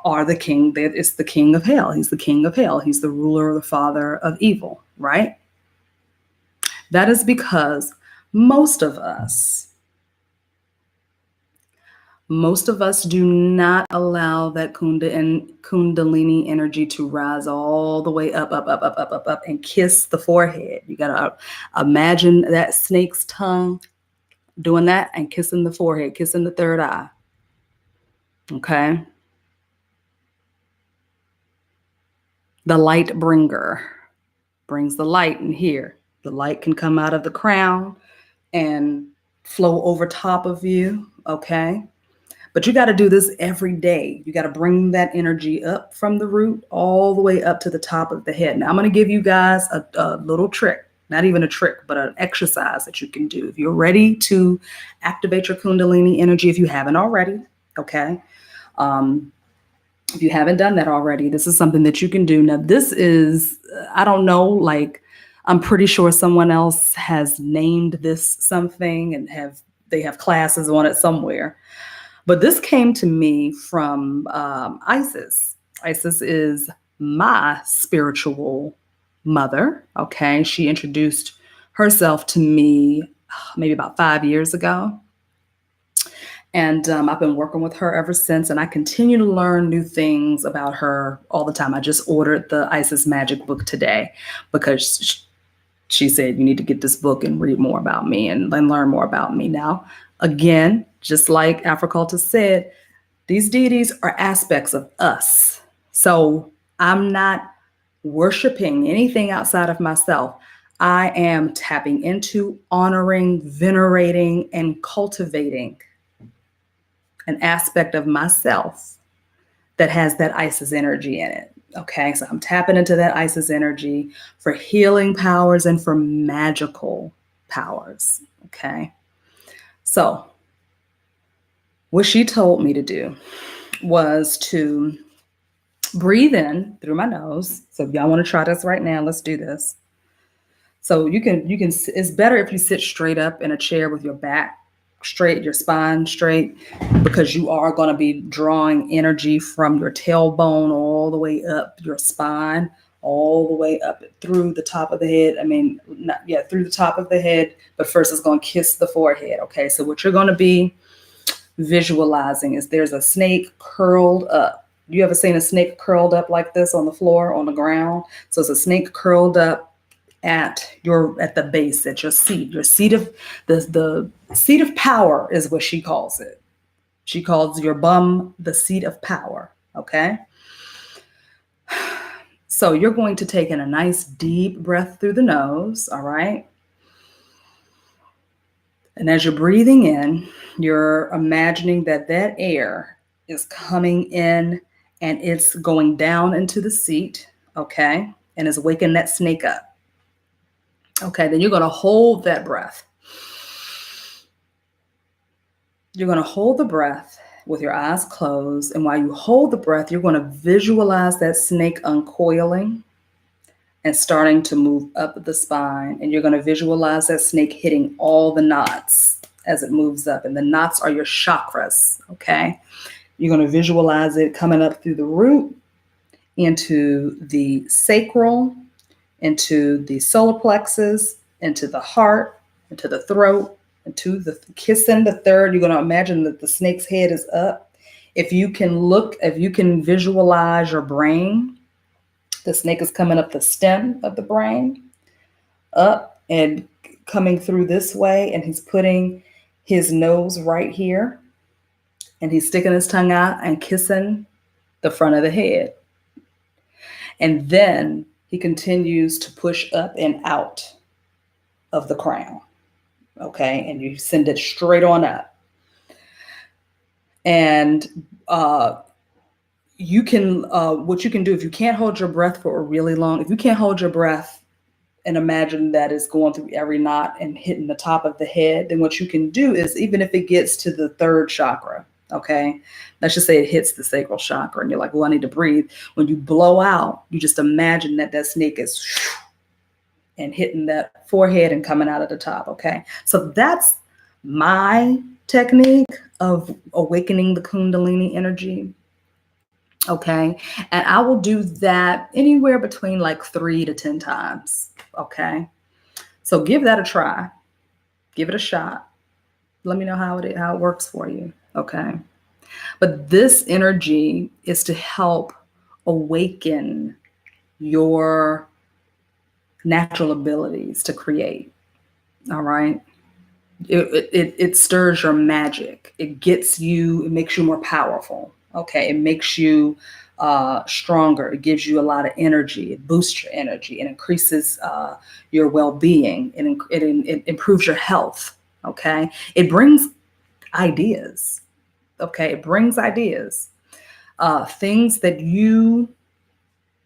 are the king. It's the king of hell. He's the king of hell. He's the ruler, the father of evil, right? That is because most of us do not allow that Kundalini energy to rise all the way up, and kiss the forehead. You got to imagine that snake's tongue doing that and kissing the forehead, kissing the third eye. Okay. The light bringer brings the light in here. The light can come out of the crown and flow over top of you. Okay. But you got to do this every day. You got to bring that energy up from the root all the way up to the top of the head. Now, I'm going to give you guys a little trick, not even a trick, but an exercise that you can do. If you're ready to activate your Kundalini energy, if you haven't already, okay? If you haven't done that already, this is something that you can do. Now, this is, I don't know, like, I'm pretty sure someone else has named this something and they have classes on it somewhere. But this came to me from Isis. Isis is my spiritual mother. Okay. She introduced herself to me maybe about 5 years ago. And I've been working with her ever since. And I continue to learn new things about her all the time. I just ordered the Isis Magic book today because she said, you need to get this book and read more about me and learn more about me. Now, again, just like Africultus said, these deities are aspects of us. So I'm not worshiping anything outside of myself. I am tapping into, honoring, venerating, and cultivating an aspect of myself that has that Isis energy in it. Okay, so I'm tapping into that Isis energy for healing powers and for magical powers. Okay, so what she told me to do was to breathe in through my nose. So if y'all want to try this right now, let's do this. So you can, it's better if you sit straight up in a chair with your back straight, your spine straight, because you are going to be drawing energy from your tailbone all the way up your spine, all the way up through the top of the head. I mean, through the top of the head, but first it's going to kiss the forehead. Okay, so what you're going to be visualizing is there's a snake curled up. You ever seen a snake curled up like this on the floor, on the ground? So it's a snake curled up at the base, at your seat of the seat of power is what she calls it. She calls your bum the seat of power. Okay. So you're going to take in a nice deep breath through the nose. All right. And as you're breathing in, you're imagining that air is coming in and it's going down into the seat. Okay. And is waking that snake up. Okay, then you're going to hold that breath. You're going to hold the breath with your eyes closed. And while you hold the breath, you're going to visualize that snake uncoiling and starting to move up the spine. And you're going to visualize that snake hitting all the knots as it moves up. And the knots are your chakras, okay? You're going to visualize it coming up through the root into the sacral, into the solar plexus, into the heart, into the throat, into the kissing the third. You're going to imagine that the snake's head is up. If you can visualize your brain, the snake is coming up the stem of the brain, up and coming through this way. And he's putting his nose right here. And he's sticking his tongue out and kissing the front of the head. And then he continues to push up and out of the crown. Okay. And you send it straight on up. And you can, what you can do, if you can't hold your breath for a really long, if you can't hold your breath and imagine that it's going through every knot and hitting the top of the head, then what you can do is, even if it gets to the third chakra, okay, let's just say it hits the sacral chakra and you're like, well, I need to breathe. When you blow out, you just imagine that snake is and hitting that forehead and coming out of the top. Okay. So that's my technique of awakening the Kundalini energy. Okay. And I will do that anywhere between like 3 to 10 times. Okay. So give that a try. Give it a shot. Let me know how it works for you. Okay. But this energy is to help awaken your natural abilities to create. All right. It stirs your magic. It makes you more powerful. Okay. It makes you stronger. It gives you a lot of energy. It boosts your energy. It increases your well-being. It improves your health. Okay. It brings ideas. Okay, it brings ideas, things that you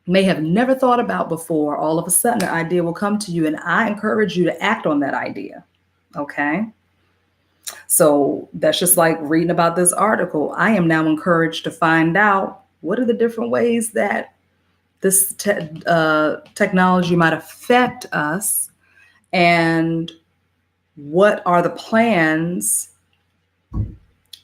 may have never thought about before. All of a sudden, an idea will come to you, and I encourage you to act on that idea. Okay. So that's just like reading about this article. I am now encouraged to find out what are the different ways that this technology might affect us, and what are the plans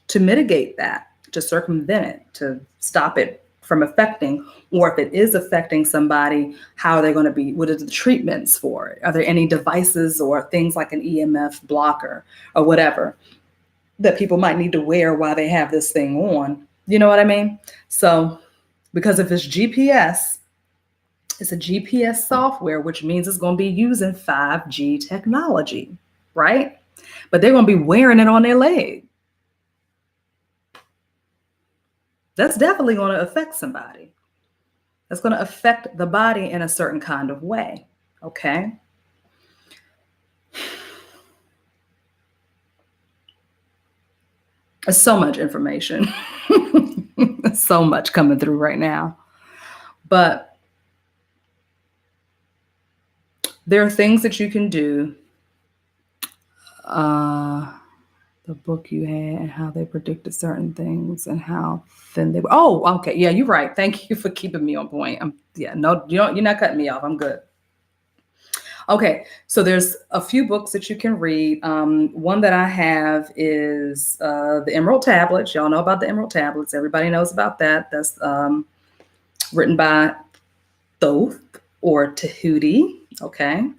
to mitigate that, to circumvent it, to stop it from affecting, or if it is affecting somebody, how are they going to be, what are the treatments for it? Are there any devices or things like an EMF blocker or whatever that people might need to wear while they have this thing on? You know what I mean? So, because if it's GPS, it's a GPS software, which means it's going to be using 5G technology, right? But they're going to be wearing it on their leg. That's definitely going to affect somebody. That's going to affect the body in a certain kind of way. Okay. There's so much information, so much coming through right now. But there are things that you can do. The book you had and how they predicted certain things and how thin they were. Oh, okay. Yeah, you're right. Thank you for keeping me on point. No, you're not cutting me off. I'm good. Okay, so there's a few books that you can read. One that I have is the Emerald Tablets. Y'all know about the Emerald Tablets. Everybody knows about that. That's written by Thoth or Tahuti, okay,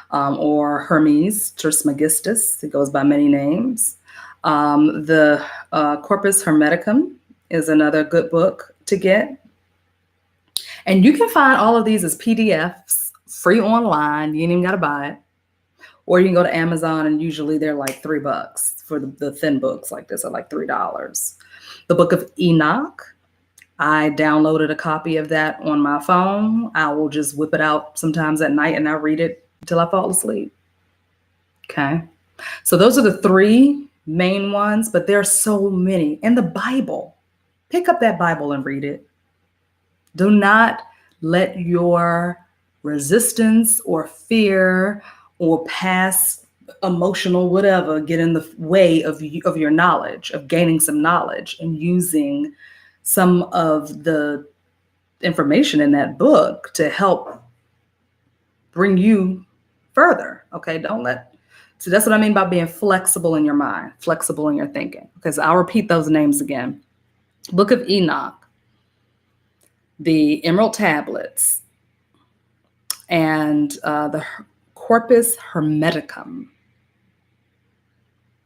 or Hermes Trismegistus. It goes by many names. The Corpus Hermeticum is another good book to get. And you can find all of these as PDFs, free online. You ain't even got to buy it. Or you can go to Amazon, and usually they're like $3 for the thin books like this are like $3. The Book of Enoch, I downloaded a copy of that on my phone. I will just whip it out sometimes at night and I read it until I fall asleep. Okay. So those are the three main ones, but there are so many. And the Bible, pick up that Bible and read it. Do not let your resistance or fear or past emotional whatever get in the way of your knowledge, of gaining some knowledge and using some of the information in that book to help bring you further. Okay, so that's what I mean by being flexible in your mind, flexible in your thinking. Because I'll repeat those names again. Book of Enoch, the Emerald Tablets, and the Corpus Hermeticum.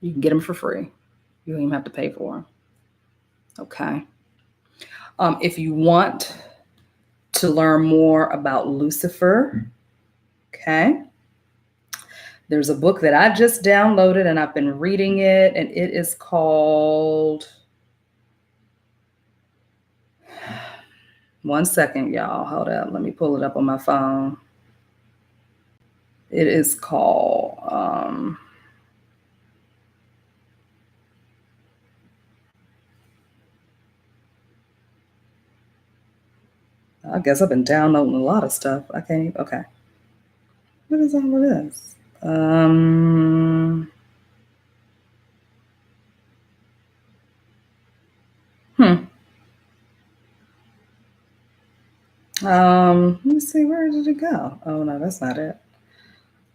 You can get them for free. You don't even have to pay for them. Okay. If you want to learn more about Lucifer, okay, there's a book that I just downloaded and I've been reading it, and it is called, one second, y'all, hold up, let me pull it up on my phone. It is called, I guess I've been downloading a lot of stuff. I can't even, okay. What is all of this? Let me see, where did it go? Oh no, that's not it.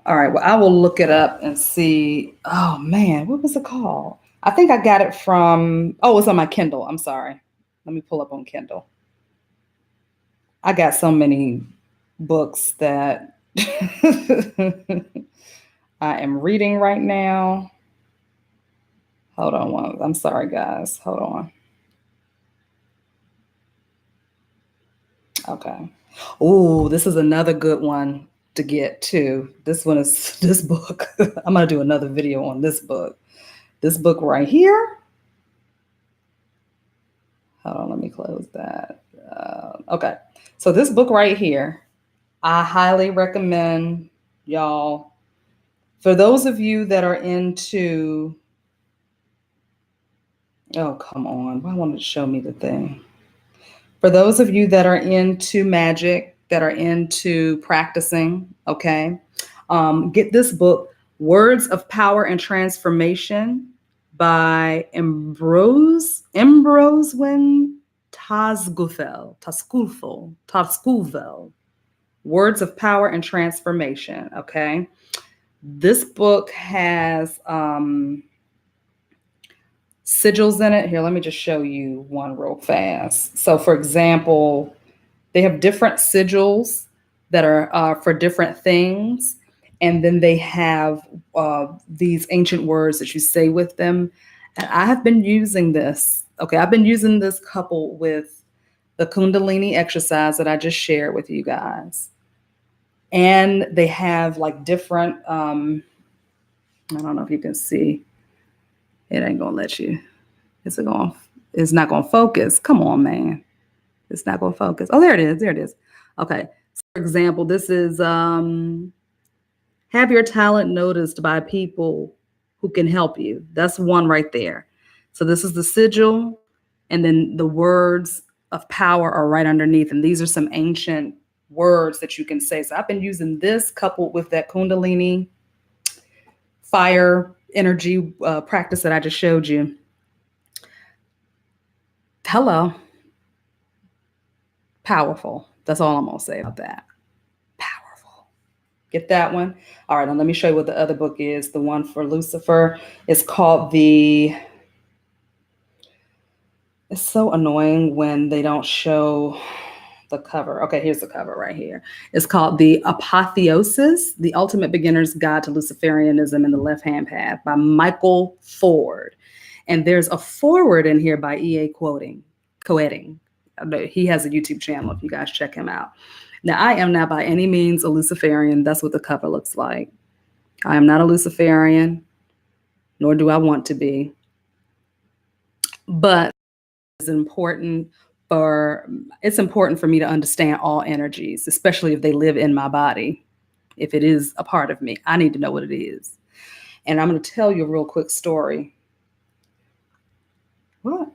All right, well, I will look it up and see. Oh man, what was it called? I think I got it from, oh, it's on my Kindle. I'm sorry. Let me pull up on Kindle. I got so many books that I am reading right now. Hold on one. I'm sorry, guys. Hold on. Okay. Oh, this is another good one to get too. This one is this book. I'm going to do another video on this book. This book right here. Hold on, let me close that. Okay. So this book right here, I highly recommend y'all. For those of you that are into, Oh, come on. Why wanted to show me the thing? For those of you that are into magic, that are into practicing, okay, get this book, Words of Power and Transformation by Ambrosewin Taskulfel. Words of Power and Transformation, okay? This book has sigils in it. Here, let me just show you one real fast. So, for example, they have different sigils that are for different things. And then they have these ancient words that you say with them. And I have been using this. Okay, I've been using this coupled with the Kundalini exercise that I just shared with you guys. And they have like different, I don't know if you can see. It ain't gonna let you. It's not gonna focus. Come on, man. It's not gonna focus. Oh, there it is. There it is. Okay. So for example, this is have your talent noticed by people who can help you. That's one right there. So this is the sigil, and then the words of power are right underneath. And these are some ancient words that you can say. So I've been using this coupled with that Kundalini fire energy practice that I just showed you. Hello. Powerful. That's all I'm going to say about that. Powerful. Get that one. All right. Now let me show you what the other book is. The one for Lucifer is called It's so annoying when they don't show the cover. Okay, here's the cover right here. It's called The Apotheosis, The Ultimate Beginner's Guide to Luciferianism in the Left-Hand Path by Michael Ford. And there's a foreword in here by E.A. Coeting. He has a YouTube channel if you guys check him out. Now, I am not by any means a Luciferian. That's what the cover looks like. I am not a Luciferian, nor do I want to be. But it's important for me to understand all energies, especially if they live in my body. If it is a part of me, I need to know what it is. And I'm going to tell you a real quick story. What?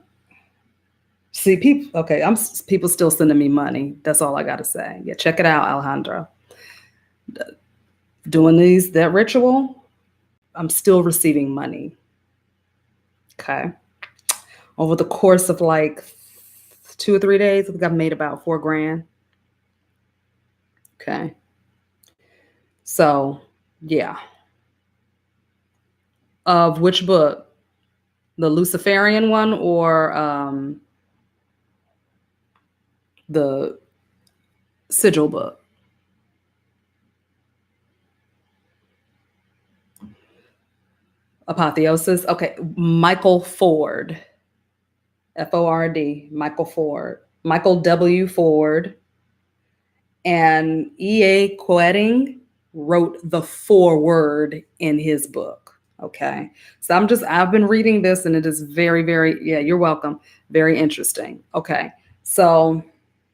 See, people still sending me money. That's all I got to say. Yeah, check it out, Alejandro. Doing that ritual, I'm still receiving money. Okay. Over the course of like 2 or 3 days, I think I've made about $4 grand. Okay. So, yeah. Of which book? The Luciferian one or the sigil book? Apotheosis. Okay. Michael Ford. Ford. Michael Ford. Michael W. Ford. And E.A. Coeting wrote the foreword in his book. Okay. So I've been reading this and it is very, very, yeah, you're welcome. Very interesting. Okay. So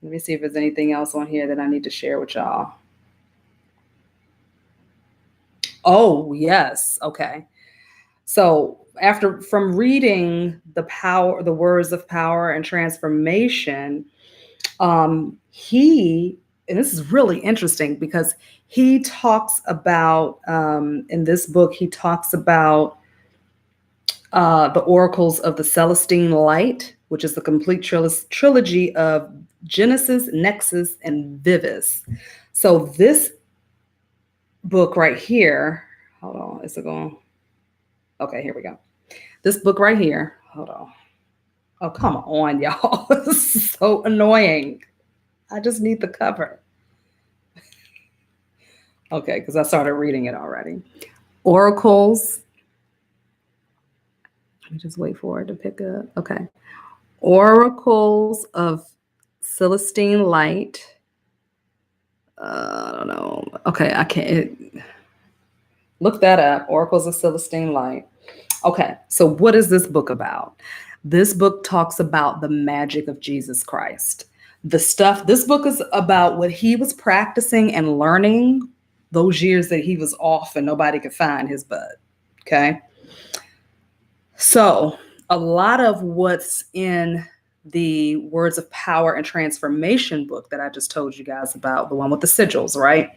let me see if there's anything else on here that I need to share with y'all. Oh, yes. Okay. So from reading the words of power and transformation, and this is really interesting because he talks about, in this book, he talks about the oracles of the Celestine Light, which is the complete trilogy of Genesis, Nexus, and Vivis. So this book right here, hold on, is it going? Okay, here we go. This book right here, hold on. Oh, come on, y'all. This is so annoying. I just need the cover. Okay, because I started reading it already. Oracles. Let me just wait for it to pick up. Okay. Oracles of Celestine Light. I don't know. Okay, I can't. Look that up. Oracles of Celestine Light. Okay, so what is this book about? This book talks about the magic of Jesus Christ. This book is about what he was practicing and learning those years that he was off and nobody could find his butt. Okay. So a lot of what's in the Words of Power and Transformation book that I just told you guys about, the one with the sigils, right?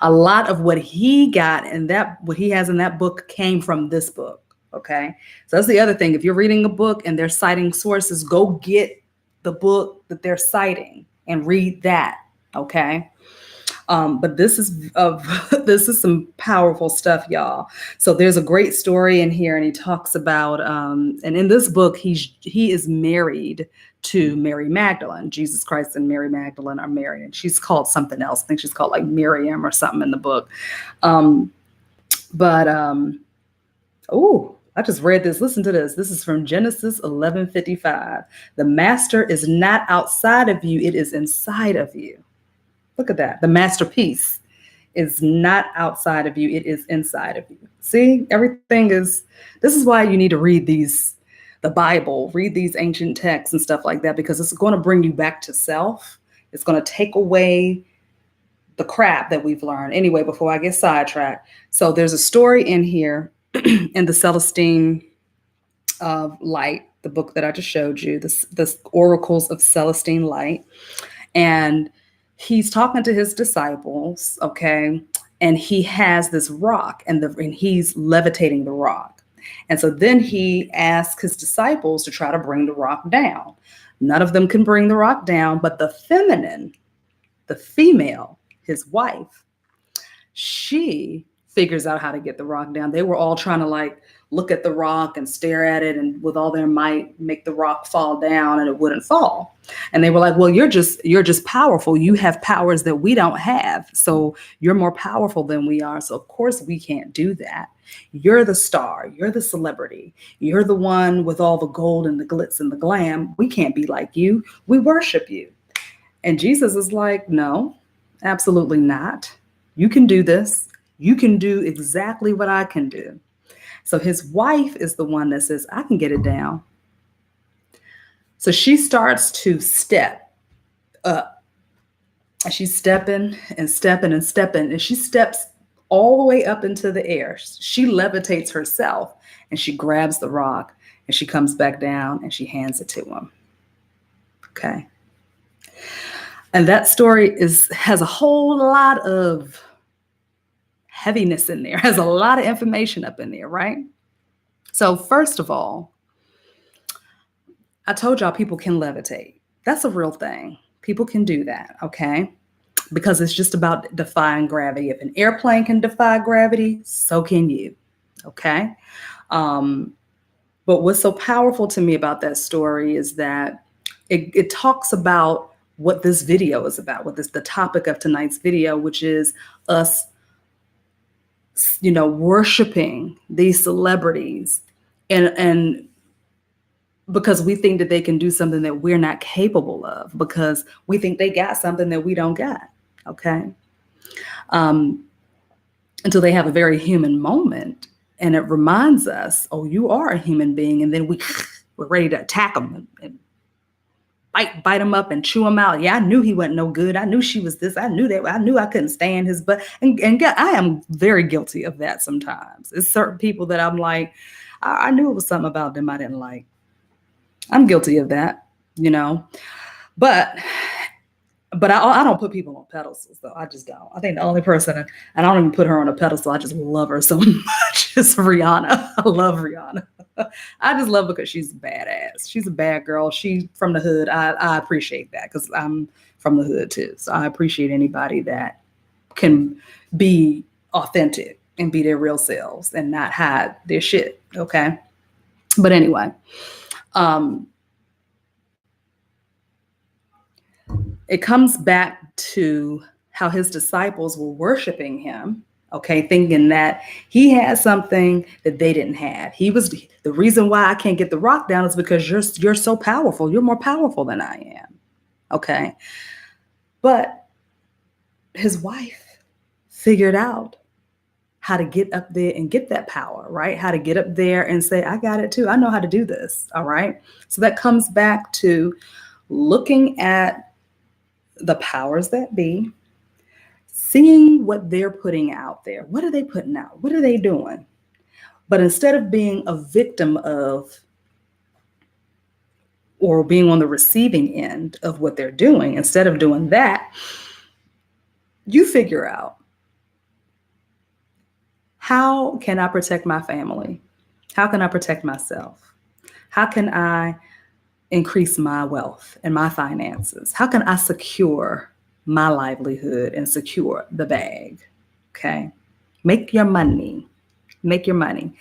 A lot of what he got in that, what he has in that book came from this book. Okay. So that's the other thing. If you're reading a book and they're citing sources, go get the book that they're citing and read that. Okay. But this is this is some powerful stuff, y'all. So there's a great story in here, and he talks about, and in this book, he is married to Mary Magdalene. Jesus Christ and Mary Magdalene are married, and she's called something else. I think she's called like Miriam or something in the book. Oh, I just read this. Listen to this. This is from Genesis 11:55. The master is not outside of you; it is inside of you. Look at that. The masterpiece is not outside of you. It is inside of you. See, everything is, this is why you need to read the Bible, read these ancient texts and stuff like that, because it's going to bring you back to self. It's going to take away the crap that we've learned. Anyway, before I get sidetracked. So there's a story in here in the Celestine Light, the book that I just showed you, the Oracles of Celestine Light. And he's talking to his disciples, okay, and he has this rock, and he's levitating the rock. And so then he asks his disciples to try to bring the rock down. None of them can bring the rock down, but the female, his wife, she figures out how to get the rock down. They were all trying to like look at the rock and stare at it and with all their might make the rock fall down, and it wouldn't fall. And they were like, well, you're just powerful. You have powers that we don't have. So you're more powerful than we are. So of course we can't do that. You're the star. You're the celebrity. You're the one with all the gold and the glitz and the glam. We can't be like you. We worship you. And Jesus is like, no, absolutely not. You can do this. You can do exactly what I can do. So his wife is the one that says, I can get it down. So she starts to step up. And she's stepping and stepping and stepping. And she steps all the way up into the air. She levitates herself and she grabs the rock and she comes back down and she hands it to him. Okay. And that story has a whole lot of heaviness in there, has a lot of information up in there, right? So first of all, I told y'all people can levitate. That's a real thing. People can do that, okay? Because it's just about defying gravity. If an airplane can defy gravity, so can you, okay? But what's so powerful to me about that story is that it talks about what this video is about, the topic of tonight's video, which is us, worshiping these celebrities and because we think that they can do something that we're not capable of, because we think they got something that we don't got. Okay. Until they have a very human moment and it reminds us, oh, you are a human being. And then we're ready to attack them and bite him up and chew him out. Yeah, I knew he wasn't no good. I knew she was this. I knew that. I knew I couldn't stand his butt. And I am very guilty of that sometimes. It's certain people that I'm like, I knew it was something about them I didn't like. I'm guilty of that, But I don't put people on pedestals, though. I just don't. I think the only person, and I don't even put her on a pedestal, I just love her so much, is Rihanna. I love Rihanna. I just love her because she's badass. She's a bad girl. She's from the hood. I appreciate that because I'm from the hood too. So I appreciate anybody that can be authentic and be their real selves and not hide their shit. Okay. But anyway, it comes back to how his disciples were worshiping him, okay, thinking that he had something that they didn't have. He was the reason why I can't get the rock down is because you're so powerful. You're more powerful than I am, okay? But his wife figured out how to get up there and get that power, right? How to get up there and say, I got it too. I know how to do this, all right? So that comes back to looking at the powers that be, seeing what they're putting out there. What are they putting out? What are they doing? But instead of being a victim of or being on the receiving end of what they're doing, instead of doing that, you figure out, how can I protect my family? How can I protect myself? How can I increase my wealth and my finances? How can I secure my livelihood and secure the bag? Okay. Make your money. Make your money.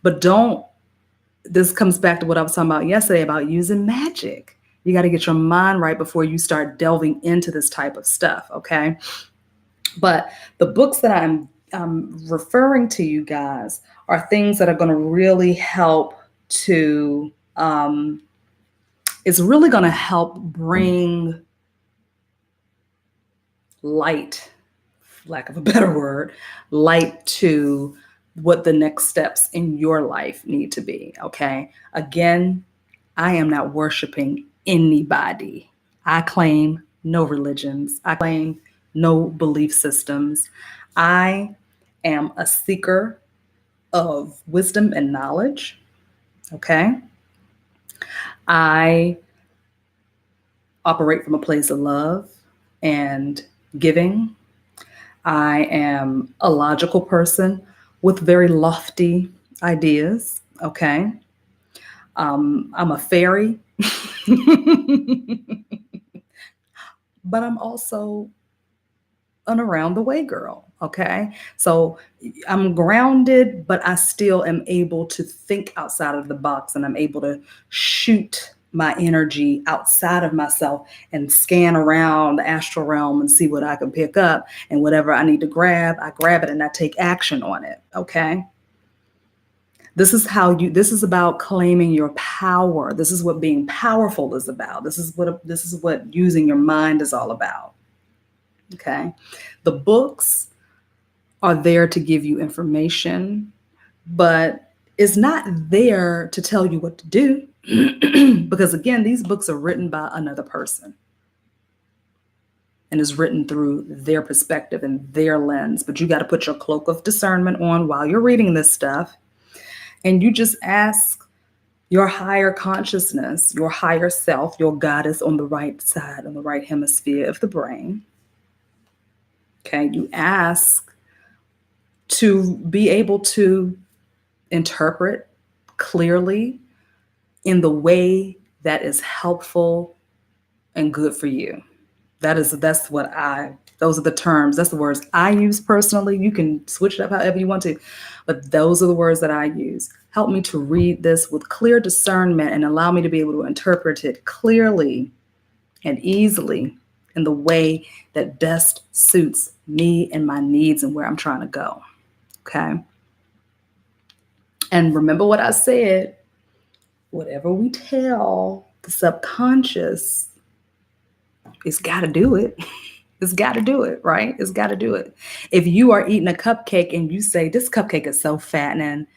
But don't, this comes back to what I was talking about yesterday about using magic. You got to get your mind right before you start delving into this type of stuff. Okay. But the books that I'm referring to, you guys, are things that are going to really help to, it's really going to help bring light, lack of a better word, light to what the next steps in your life need to be. Okay. Again, I am not worshiping anybody. I claim no religions. I claim no belief systems. I am a seeker of wisdom and knowledge. Okay. I operate from a place of love and giving. I am a logical person with very lofty ideas. Okay. I'm a fairy, but I'm also an around the way girl. Okay. So I'm grounded, but I still am able to think outside of the box, and I'm able to shoot my energy outside of myself and scan around the astral realm and see what I can pick up, and whatever I need to grab, I grab it and I take action on it. Okay. This is about claiming your power. This is what being powerful is about. This is what using your mind is all about. Okay. The books are there to give you information, but it's not there to tell you what to do. Because again, these books are written by another person and is written through their perspective and their lens. But you got to put your cloak of discernment on while you're reading this stuff. And you just ask your higher consciousness, your higher self, your goddess on the right side, on the right hemisphere of the brain. Okay, you ask to be able to interpret clearly in the way that is helpful and good for you. Those are the terms, that's the words I use personally. You can switch it up however you want to, but those are the words that I use. Help me to read this with clear discernment and allow me to be able to interpret it clearly and easily in the way that best suits me and my needs and where I'm trying to go. Okay. And remember what I said, whatever we tell the subconscious, it's got to do it. It's got to do it, right? It's got to do it. If you are eating a cupcake and you say, this cupcake is so fattening,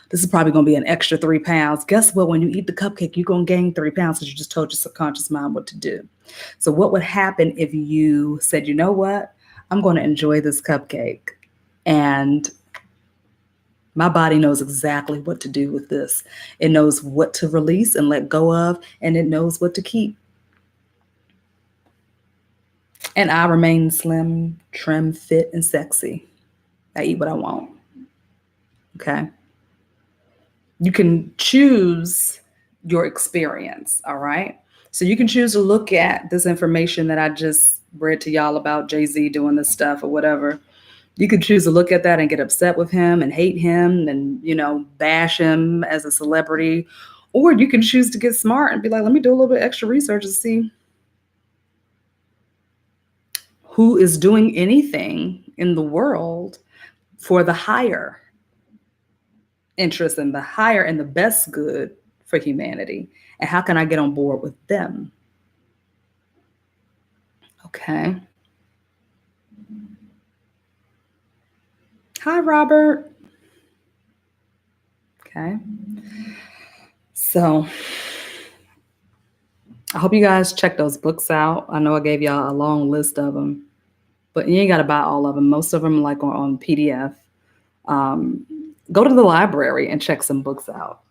this is probably going to be an extra 3 pounds. Guess what? When you eat the cupcake, you're going to gain 3 pounds because you just told your subconscious mind what to do. So what would happen if you said, you know what? I'm going to enjoy this cupcake, and my body knows exactly what to do with this. It knows what to release and let go of, and it knows what to keep. And I remain slim, trim, fit, and sexy. I eat what I want. Okay. You can choose your experience. All right. So you can choose to look at this information that I just read to y'all about Jay-Z doing this stuff or whatever. You could choose to look at that and get upset with him and hate him and, bash him as a celebrity. Or you can choose to get smart and be like, let me do a little bit extra research and see who is doing anything in the world for the higher interest and the higher and the best good for humanity. And how can I get on board with them? Okay. Hi, Robert. Okay. So I hope you guys check those books out. I know I gave y'all a long list of them, but you ain't got to buy all of them. Most of them like on PDF. Go to the library and check some books out.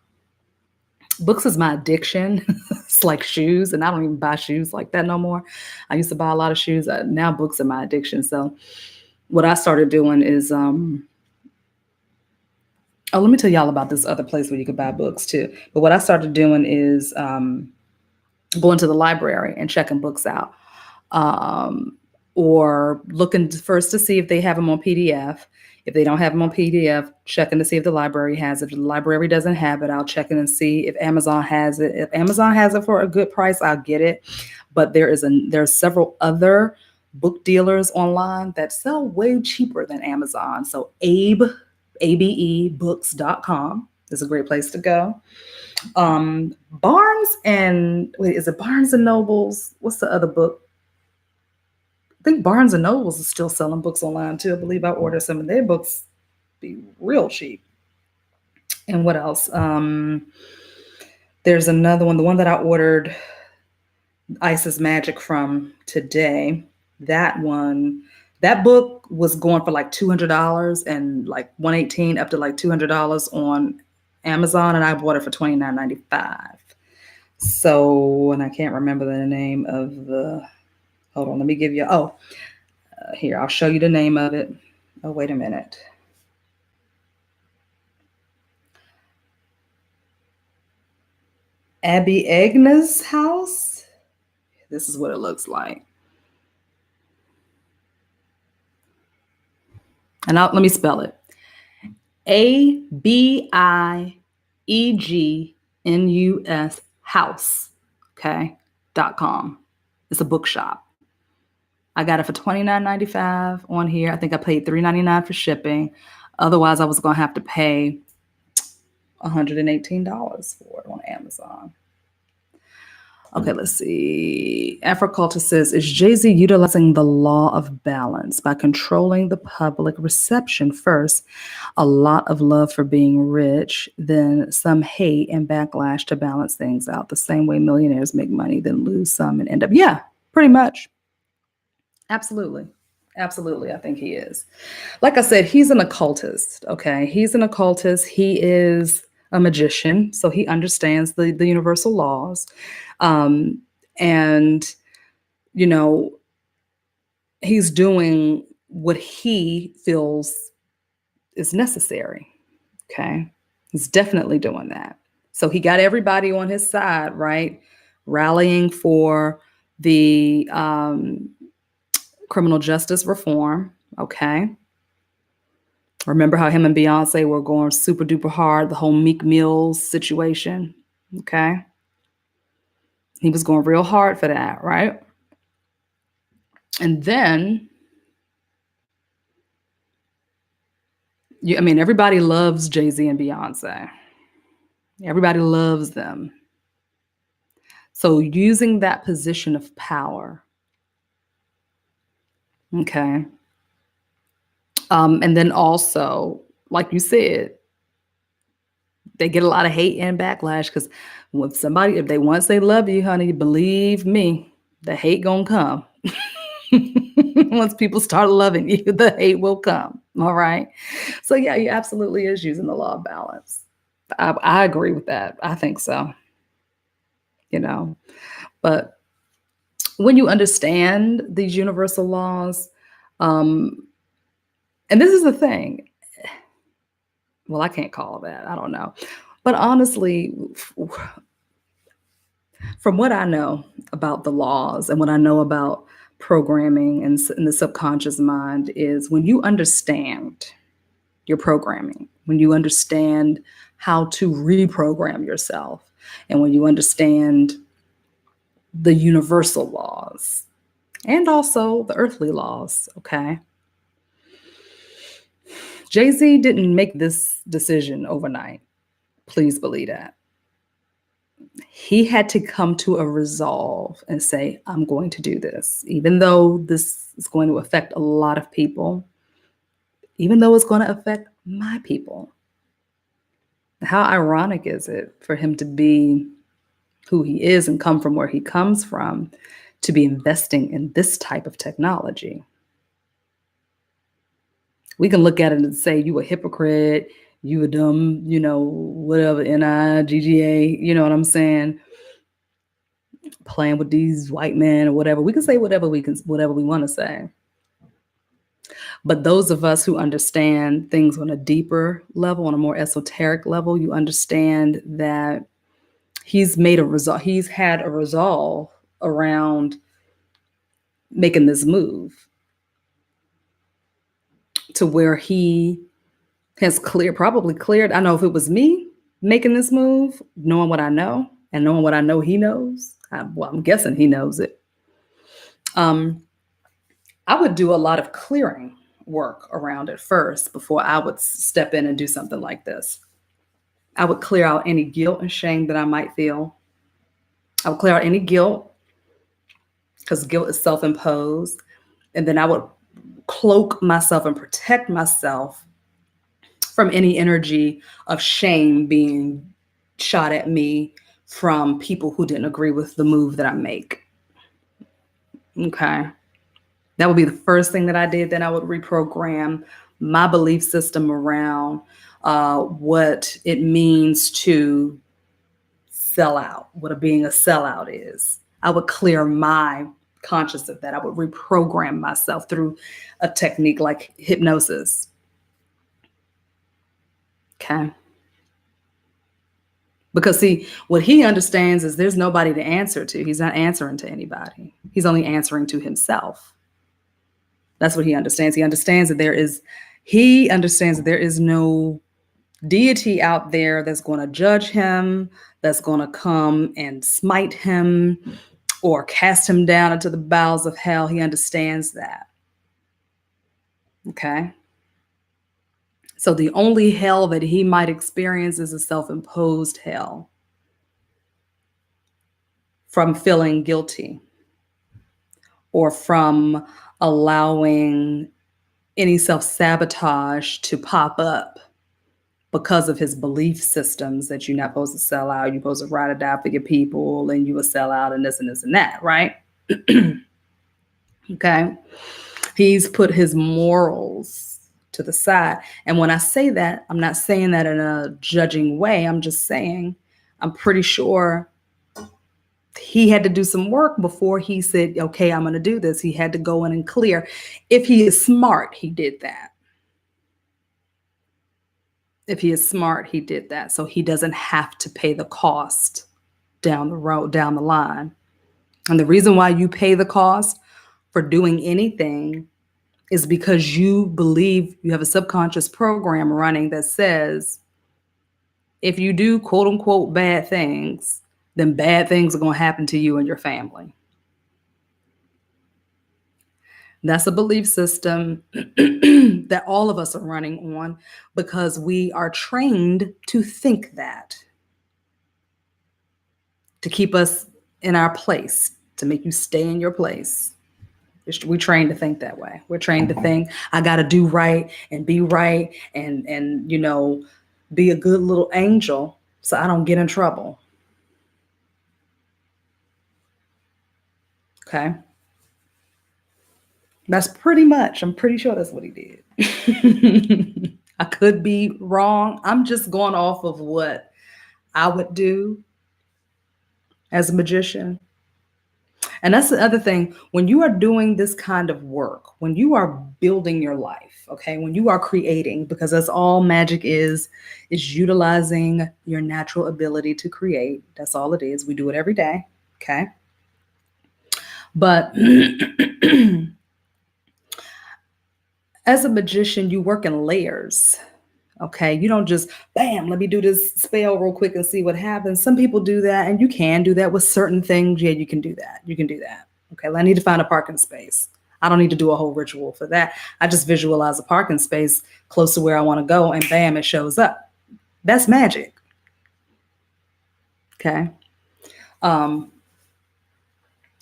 Books is my addiction. It's like shoes, and I don't even buy shoes like that no more. I used to buy a lot of shoes. Now books are my addiction. So what I started doing is, let me tell y'all about this other place where you could buy books too. But what I started doing is going to the library and checking books out, or looking first to see if they have them on PDF. If they don't have them on PDF, checking to see if the library has it. If the library doesn't have it, I'll check in and see if Amazon has it. If Amazon has it for a good price, I'll get it. But there's several other book dealers online that sell way cheaper than Amazon. So ABE books.com is a great place to go. Barnes and is it Barnes and Nobles? What's the other book? I think Barnes and Nobles is still selling books online too. I believe I ordered some of their books, be real cheap. And what else? There's another one, the one that I ordered Isis Magic from today. That book was going for like $200 and like $118 up to like $200 on Amazon, and I bought it for $29.95. So, and I can't remember the name of the. Hold on, let me give you. Here, I'll show you the name of it. Oh, wait a minute. Abby Agnes house. This is what it looks like. And let me spell it. ABIEGNUS house. Okay. .com. It's a bookshop. I got it for $29.95 on here. I think I paid $3.99 for shipping. Otherwise, I was going to have to pay $118 for it on Amazon. Okay, let's see. Afroculture says, is Jay-Z utilizing the law of balance by controlling the public reception first? A lot of love for being rich, then some hate and backlash to balance things out. The same way millionaires make money, then lose some and end up. Yeah, pretty much. Absolutely. Absolutely. I think he is. Like I said, he's an occultist. Okay. He's an occultist. He is a magician. So he understands the universal laws. And, you know, he's doing what he feels is necessary. Okay. He's definitely doing that. So he got everybody on his side, right? Rallying for the, criminal justice reform. Okay. Remember how him and Beyonce were going super duper hard, the whole Meek Mills situation. Okay. He was going real hard for that, right? And then, everybody loves Jay-Z and Beyonce. Everybody loves them. So using that position of power. Okay. And then also, like you said, they get a lot of hate and backlash because once they love you, honey, believe me, the hate gonna come. Once people start loving you, the hate will come. All right. So yeah, he absolutely is using the law of balance. I agree with that. I think so. But when you understand these universal laws, and this is the thing. Well, I can't call that. I don't know. But honestly, from what I know about the laws and what I know about programming and the subconscious mind is when you understand your programming, when you understand how to reprogram yourself, and when you understand the universal laws and also the earthly laws, okay? Jay-Z didn't make this decision overnight. Please believe that. He had to come to a resolve and say, I'm going to do this, even though this is going to affect a lot of people, even though it's going to affect my people. How ironic is it for him to be who he is and come from where he comes from to be investing in this type of technology? We can look at it and say, you a hypocrite, You a dumb, whatever, NIGGA, you know what I'm saying? Playing with these white men or whatever. We can say whatever we want to say. But those of us who understand things on a deeper level, on a more esoteric level, you understand that he's had a resolve around making this move to where he has probably cleared. I know if it was me making this move, knowing what I know and knowing what I know he knows, I'm guessing he knows it. I would do a lot of clearing work around it first before I would step in and do something like this. I would clear out any guilt and shame that I might feel. I would clear out any guilt, because guilt is self-imposed. And then I would cloak myself and protect myself from any energy of shame being shot at me from people who didn't agree with the move that I make. Okay. That would be the first thing that I did. Then I would reprogram my belief system around what it means to sell out, what being a sellout is. I would clear my conscious of that. I would reprogram myself through a technique like hypnosis. Okay. Because see, what he understands is there's nobody to answer to. He's not answering to anybody. He's only answering to himself. That's what he understands. He understands that there is no deity out there that's going to judge him, that's going to come and smite him or cast him down into the bowels of hell. He understands that. Okay. So the only hell that he might experience is a self-imposed hell from feeling guilty or from allowing any self-sabotage to pop up because of his belief systems that you're not supposed to sell out, you're supposed to ride or die for your people, and you will sell out and this and this and that, right? Okay. He's put his morals to the side. And when I say that, I'm not saying that in a judging way. I'm just saying, I'm pretty sure he had to do some work before he said, okay, I'm going to do this. He had to go in and clear. If he is smart, he did that. If he is smart, he did that. So he doesn't have to pay the cost down the road, down the line. And the reason why you pay the cost for doing anything is because you believe you have a subconscious program running that says, if you do quote unquote bad things, then bad things are going to happen to you and your family. That's a belief system that all of us are running on because we are trained to think that, to keep us in our place, to make you stay in your place. We're trained to think that way. We're trained to think, I got to do right and be right and be a good little angel so I don't get in trouble. Okay. That's I'm pretty sure that's what he did. I could be wrong. I'm just going off of what I would do as a magician. And that's the other thing. When you are doing this kind of work, when you are building your life, okay, when you are creating, because that's all magic is utilizing your natural ability to create. That's all it is. We do it every day. Okay. But as a magician, you work in layers. Okay. You don't just, bam, let me do this spell real quick and see what happens. Some people do that, and you can do that with certain things. Yeah, you can do that. You can do that. Okay. I need to find a parking space. I don't need to do a whole ritual for that. I just visualize a parking space close to where I want to go, and bam, it shows up. That's magic. Okay.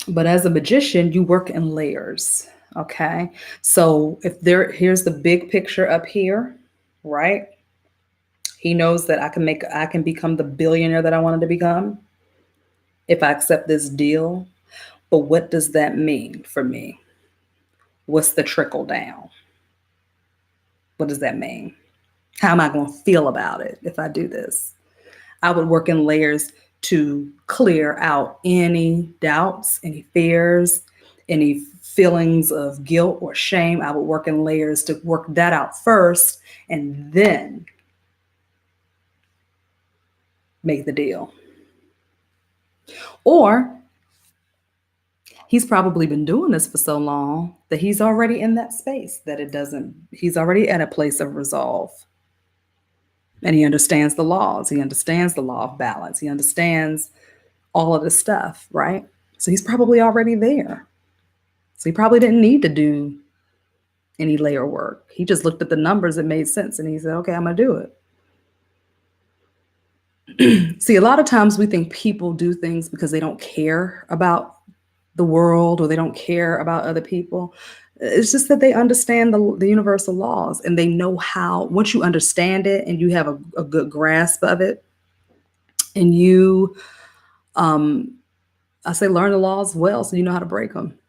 But as a magician, you work in layers. Okay. So here's the big picture up here, right? He knows that I can become the billionaire that I wanted to become if I accept this deal. But what does that mean for me? What's the trickle down? What does that mean? How am I going to feel about it if I do this? I would work in layers to clear out any doubts, any fears, any feelings of guilt or shame. I would work in layers to work that out first and then make the deal. Or he's probably been doing this for so long that he's already in that space that he's already at a place of resolve. And he understands the laws. He understands the law of balance. He understands all of this stuff, right? So he's probably already there. So he probably didn't need to do any layer work. He just looked at the numbers that made sense and he said, okay, I'm going to do it. See, a lot of times we think people do things because they don't care about the world or they don't care about other people. It's just that they understand the universal laws and they know how, once you understand it and you have a good grasp of it and you, I say learn the laws well so you know how to break them.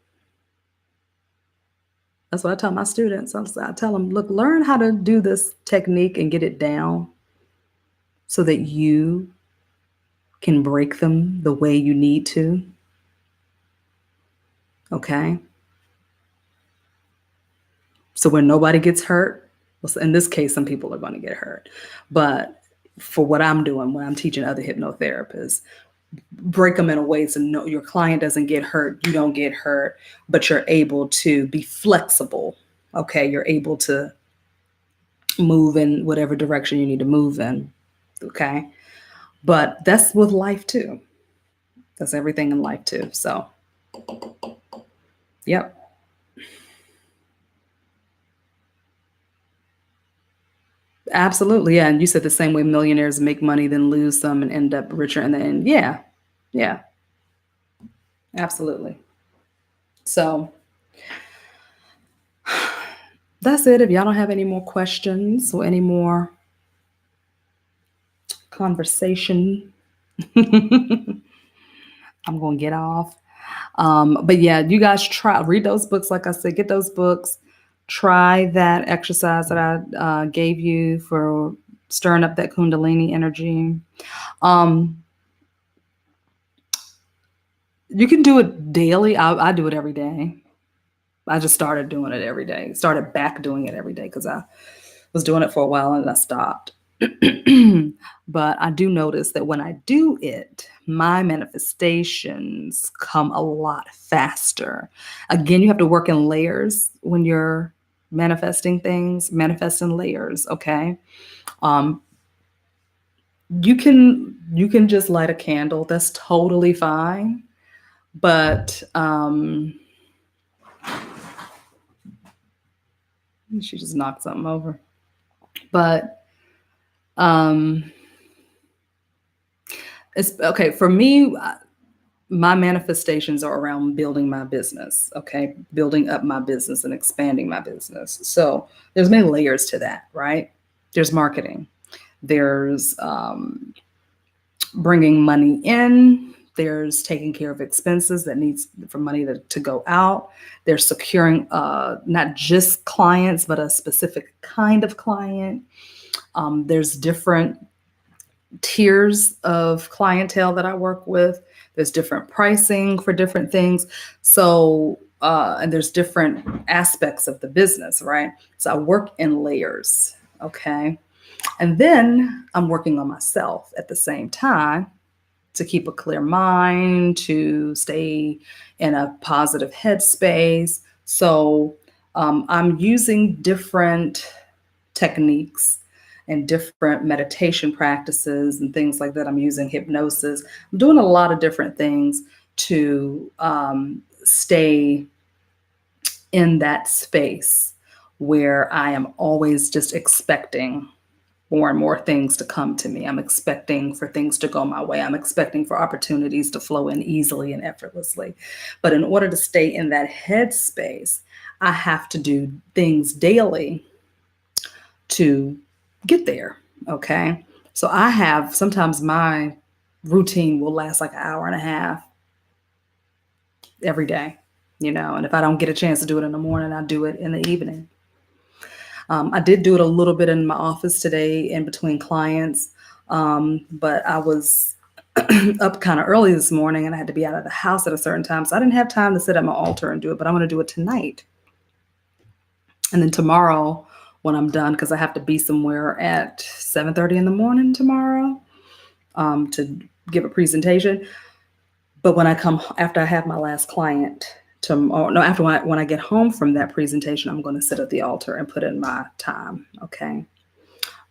That's what I tell my students. I tell them, look, learn how to do this technique and get it down so that you can break them the way you need to. Okay? So when nobody gets hurt, in this case, some people are going to get hurt. But for what I'm doing, when I'm teaching other hypnotherapists, break them in a way so your client doesn't get hurt, you don't get hurt, but you're able to be flexible. Okay, you're able to move in whatever direction you need to move in. Okay, but that's with life too. That's everything in life too. So, yep. Absolutely. Yeah. And you said the same way millionaires make money, then lose some and end up richer in the end. Yeah. Yeah. Absolutely. So that's it. If y'all don't have any more questions or any more conversation, I'm going to get off. But yeah, you guys read those books. Like I said, get those books. Try that exercise that I gave you for stirring up that Kundalini energy. You can do it daily. I do it every day. I just started doing it every day. Started back doing it every day because I was doing it for a while and I stopped. But I do notice that when I do it, my manifestations come a lot faster. Again, you have to work in layers when you're manifesting things, manifest in layers, okay? You can just light a candle. That's totally fine. But she just knocked something over. But it's okay for me. My manifestations are around building my business, okay? Building up my business and expanding my business. So there's many layers to that, right? There's marketing. There's bringing money in. There's taking care of expenses that needs for money to go out. There's securing not just clients, but a specific kind of client. There's different tiers of clientele that I work with. There's different pricing for different things. So, and there's different aspects of the business, right? So I work in layers, okay? And then I'm working on myself at the same time to keep a clear mind, to stay in a positive headspace. So I'm using different techniques and different meditation practices and things like that. I'm using hypnosis. I'm doing a lot of different things to stay in that space where I am always just expecting more and more things to come to me. I'm expecting for things to go my way. I'm expecting for opportunities to flow in easily and effortlessly. But in order to stay in that headspace, I have to do things daily to get there. Okay. So sometimes my routine will last like an hour and a half every day, and if I don't get a chance to do it in the morning, I do it in the evening. I did do it a little bit in my office today in between clients, but I was up kind of early this morning and I had to be out of the house at a certain time. So I didn't have time to sit at my altar and do it, but I'm going to do it tonight. And then tomorrow when I'm done, because I have to be somewhere at 7:30 in the morning tomorrow to give a presentation. But when I come, after I have my last client tomorrow, no, after when I get home from that presentation, I'm going to sit at the altar and put in my time. Okay.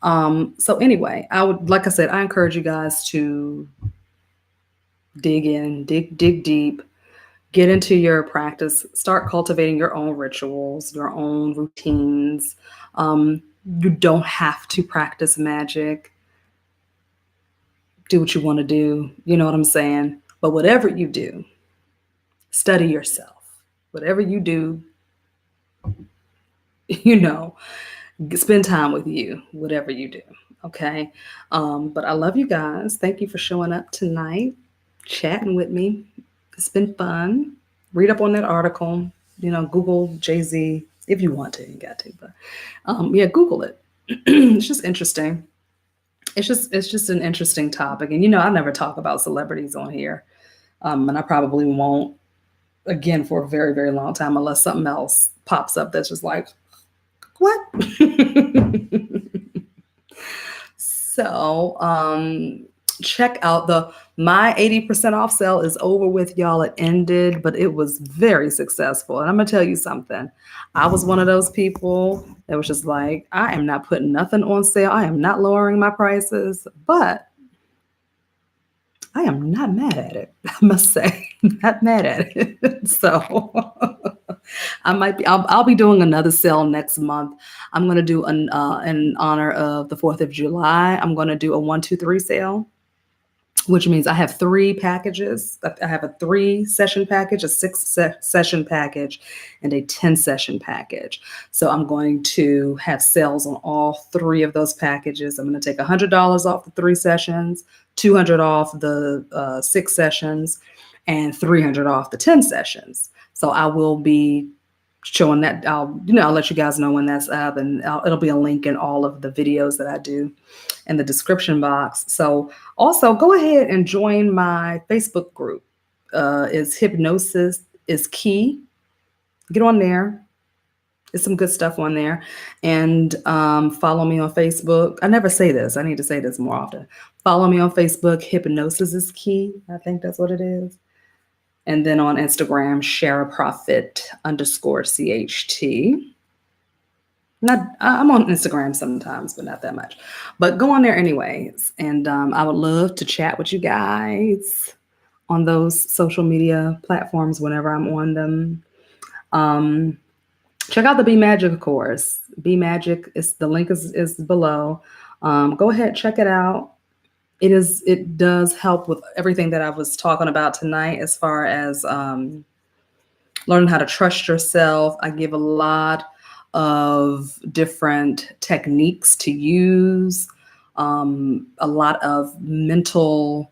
So anyway, like I said, I encourage you guys to dig in, dig deep, get into your practice, start cultivating your own rituals, your own routines. You don't have to practice magic. Do what you want to do. You know what I'm saying? But whatever you do, study yourself. Whatever you do, spend time with you, whatever you do. Okay. But I love you guys. Thank you for showing up tonight, chatting with me. It's been fun. Read up on that article, Google Jay-Z if you want to, you got to, but Google it. It's just interesting. It's just an interesting topic. And, I never talk about celebrities on here. And I probably won't again for a very, very long time, unless something else pops up that's just like, what? So, check out my 80% off sale is over with, y'all. It ended, but it was very successful. And I'm gonna tell you something. I was one of those people that was just like, I am not putting nothing on sale. I am not lowering my prices, but I am not mad at it. I must say, not mad at it. So I'll be doing another sale next month. I'm going to do in honor of the 4th of July. I'm going to do a 1, 2, 3 sale, which means I have 3 packages. I have a 3-session package, a 6-session package, and a 10-session package. So I'm going to have sales on all 3 of those packages. I'm going to take $100 off the 3 sessions, $200 off the 6 sessions, and $300 off the 10 sessions. So I will be showing that. I'll let you guys know when that's up, and it'll be a link in all of the videos that I do in the description box. So also go ahead and join my Facebook group. It's Hypnosis is Key. Get on there. There's some good stuff on there. And follow me on Facebook. I never say this. I need to say this more often. Follow me on Facebook. Hypnosis is Key. I think that's what it is. And then on Instagram, Shara Prophet _CHT. I'm on Instagram sometimes, but not that much. But go on there anyways. And I would love to chat with you guys on those social media platforms whenever I'm on them. Check out the Be Magic course. Be Magic, the link is below. Go ahead, check it out. It does help with everything that I was talking about tonight, as far as learning how to trust yourself. I give a lot of different techniques to use, a lot of mental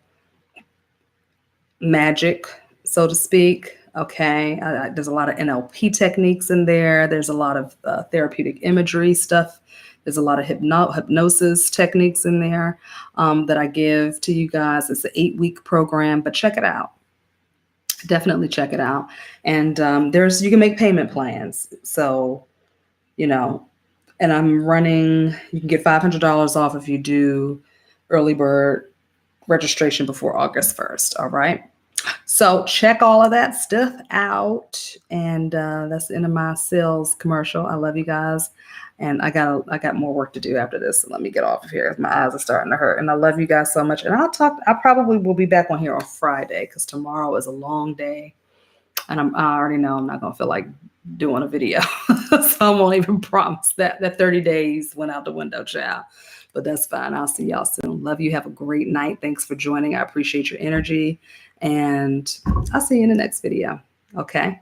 magic, so to speak. Okay, there's a lot of NLP techniques in there. There's a lot of therapeutic imagery stuff. There's a lot of hypnosis techniques in there that I give to you guys. It's an 8-week program, but check it out. Definitely check it out. And you can make payment plans. So, and I'm running, you can get $500 off if you do early bird registration before August 1st. All right. So check all of that stuff out. And that's the end of my sales commercial. I love you guys. And I got more work to do after this. So let me get off of here. My eyes are starting to hurt. And I love you guys so much. And I probably will be back on here on Friday, because tomorrow is a long day. And I already know I'm not going to feel like doing a video. So I won't even promise that. That 30 days went out the window, child. But that's fine. I'll see y'all soon. Love you. Have a great night. Thanks for joining. I appreciate your energy. And I'll see you in the next video. Okay.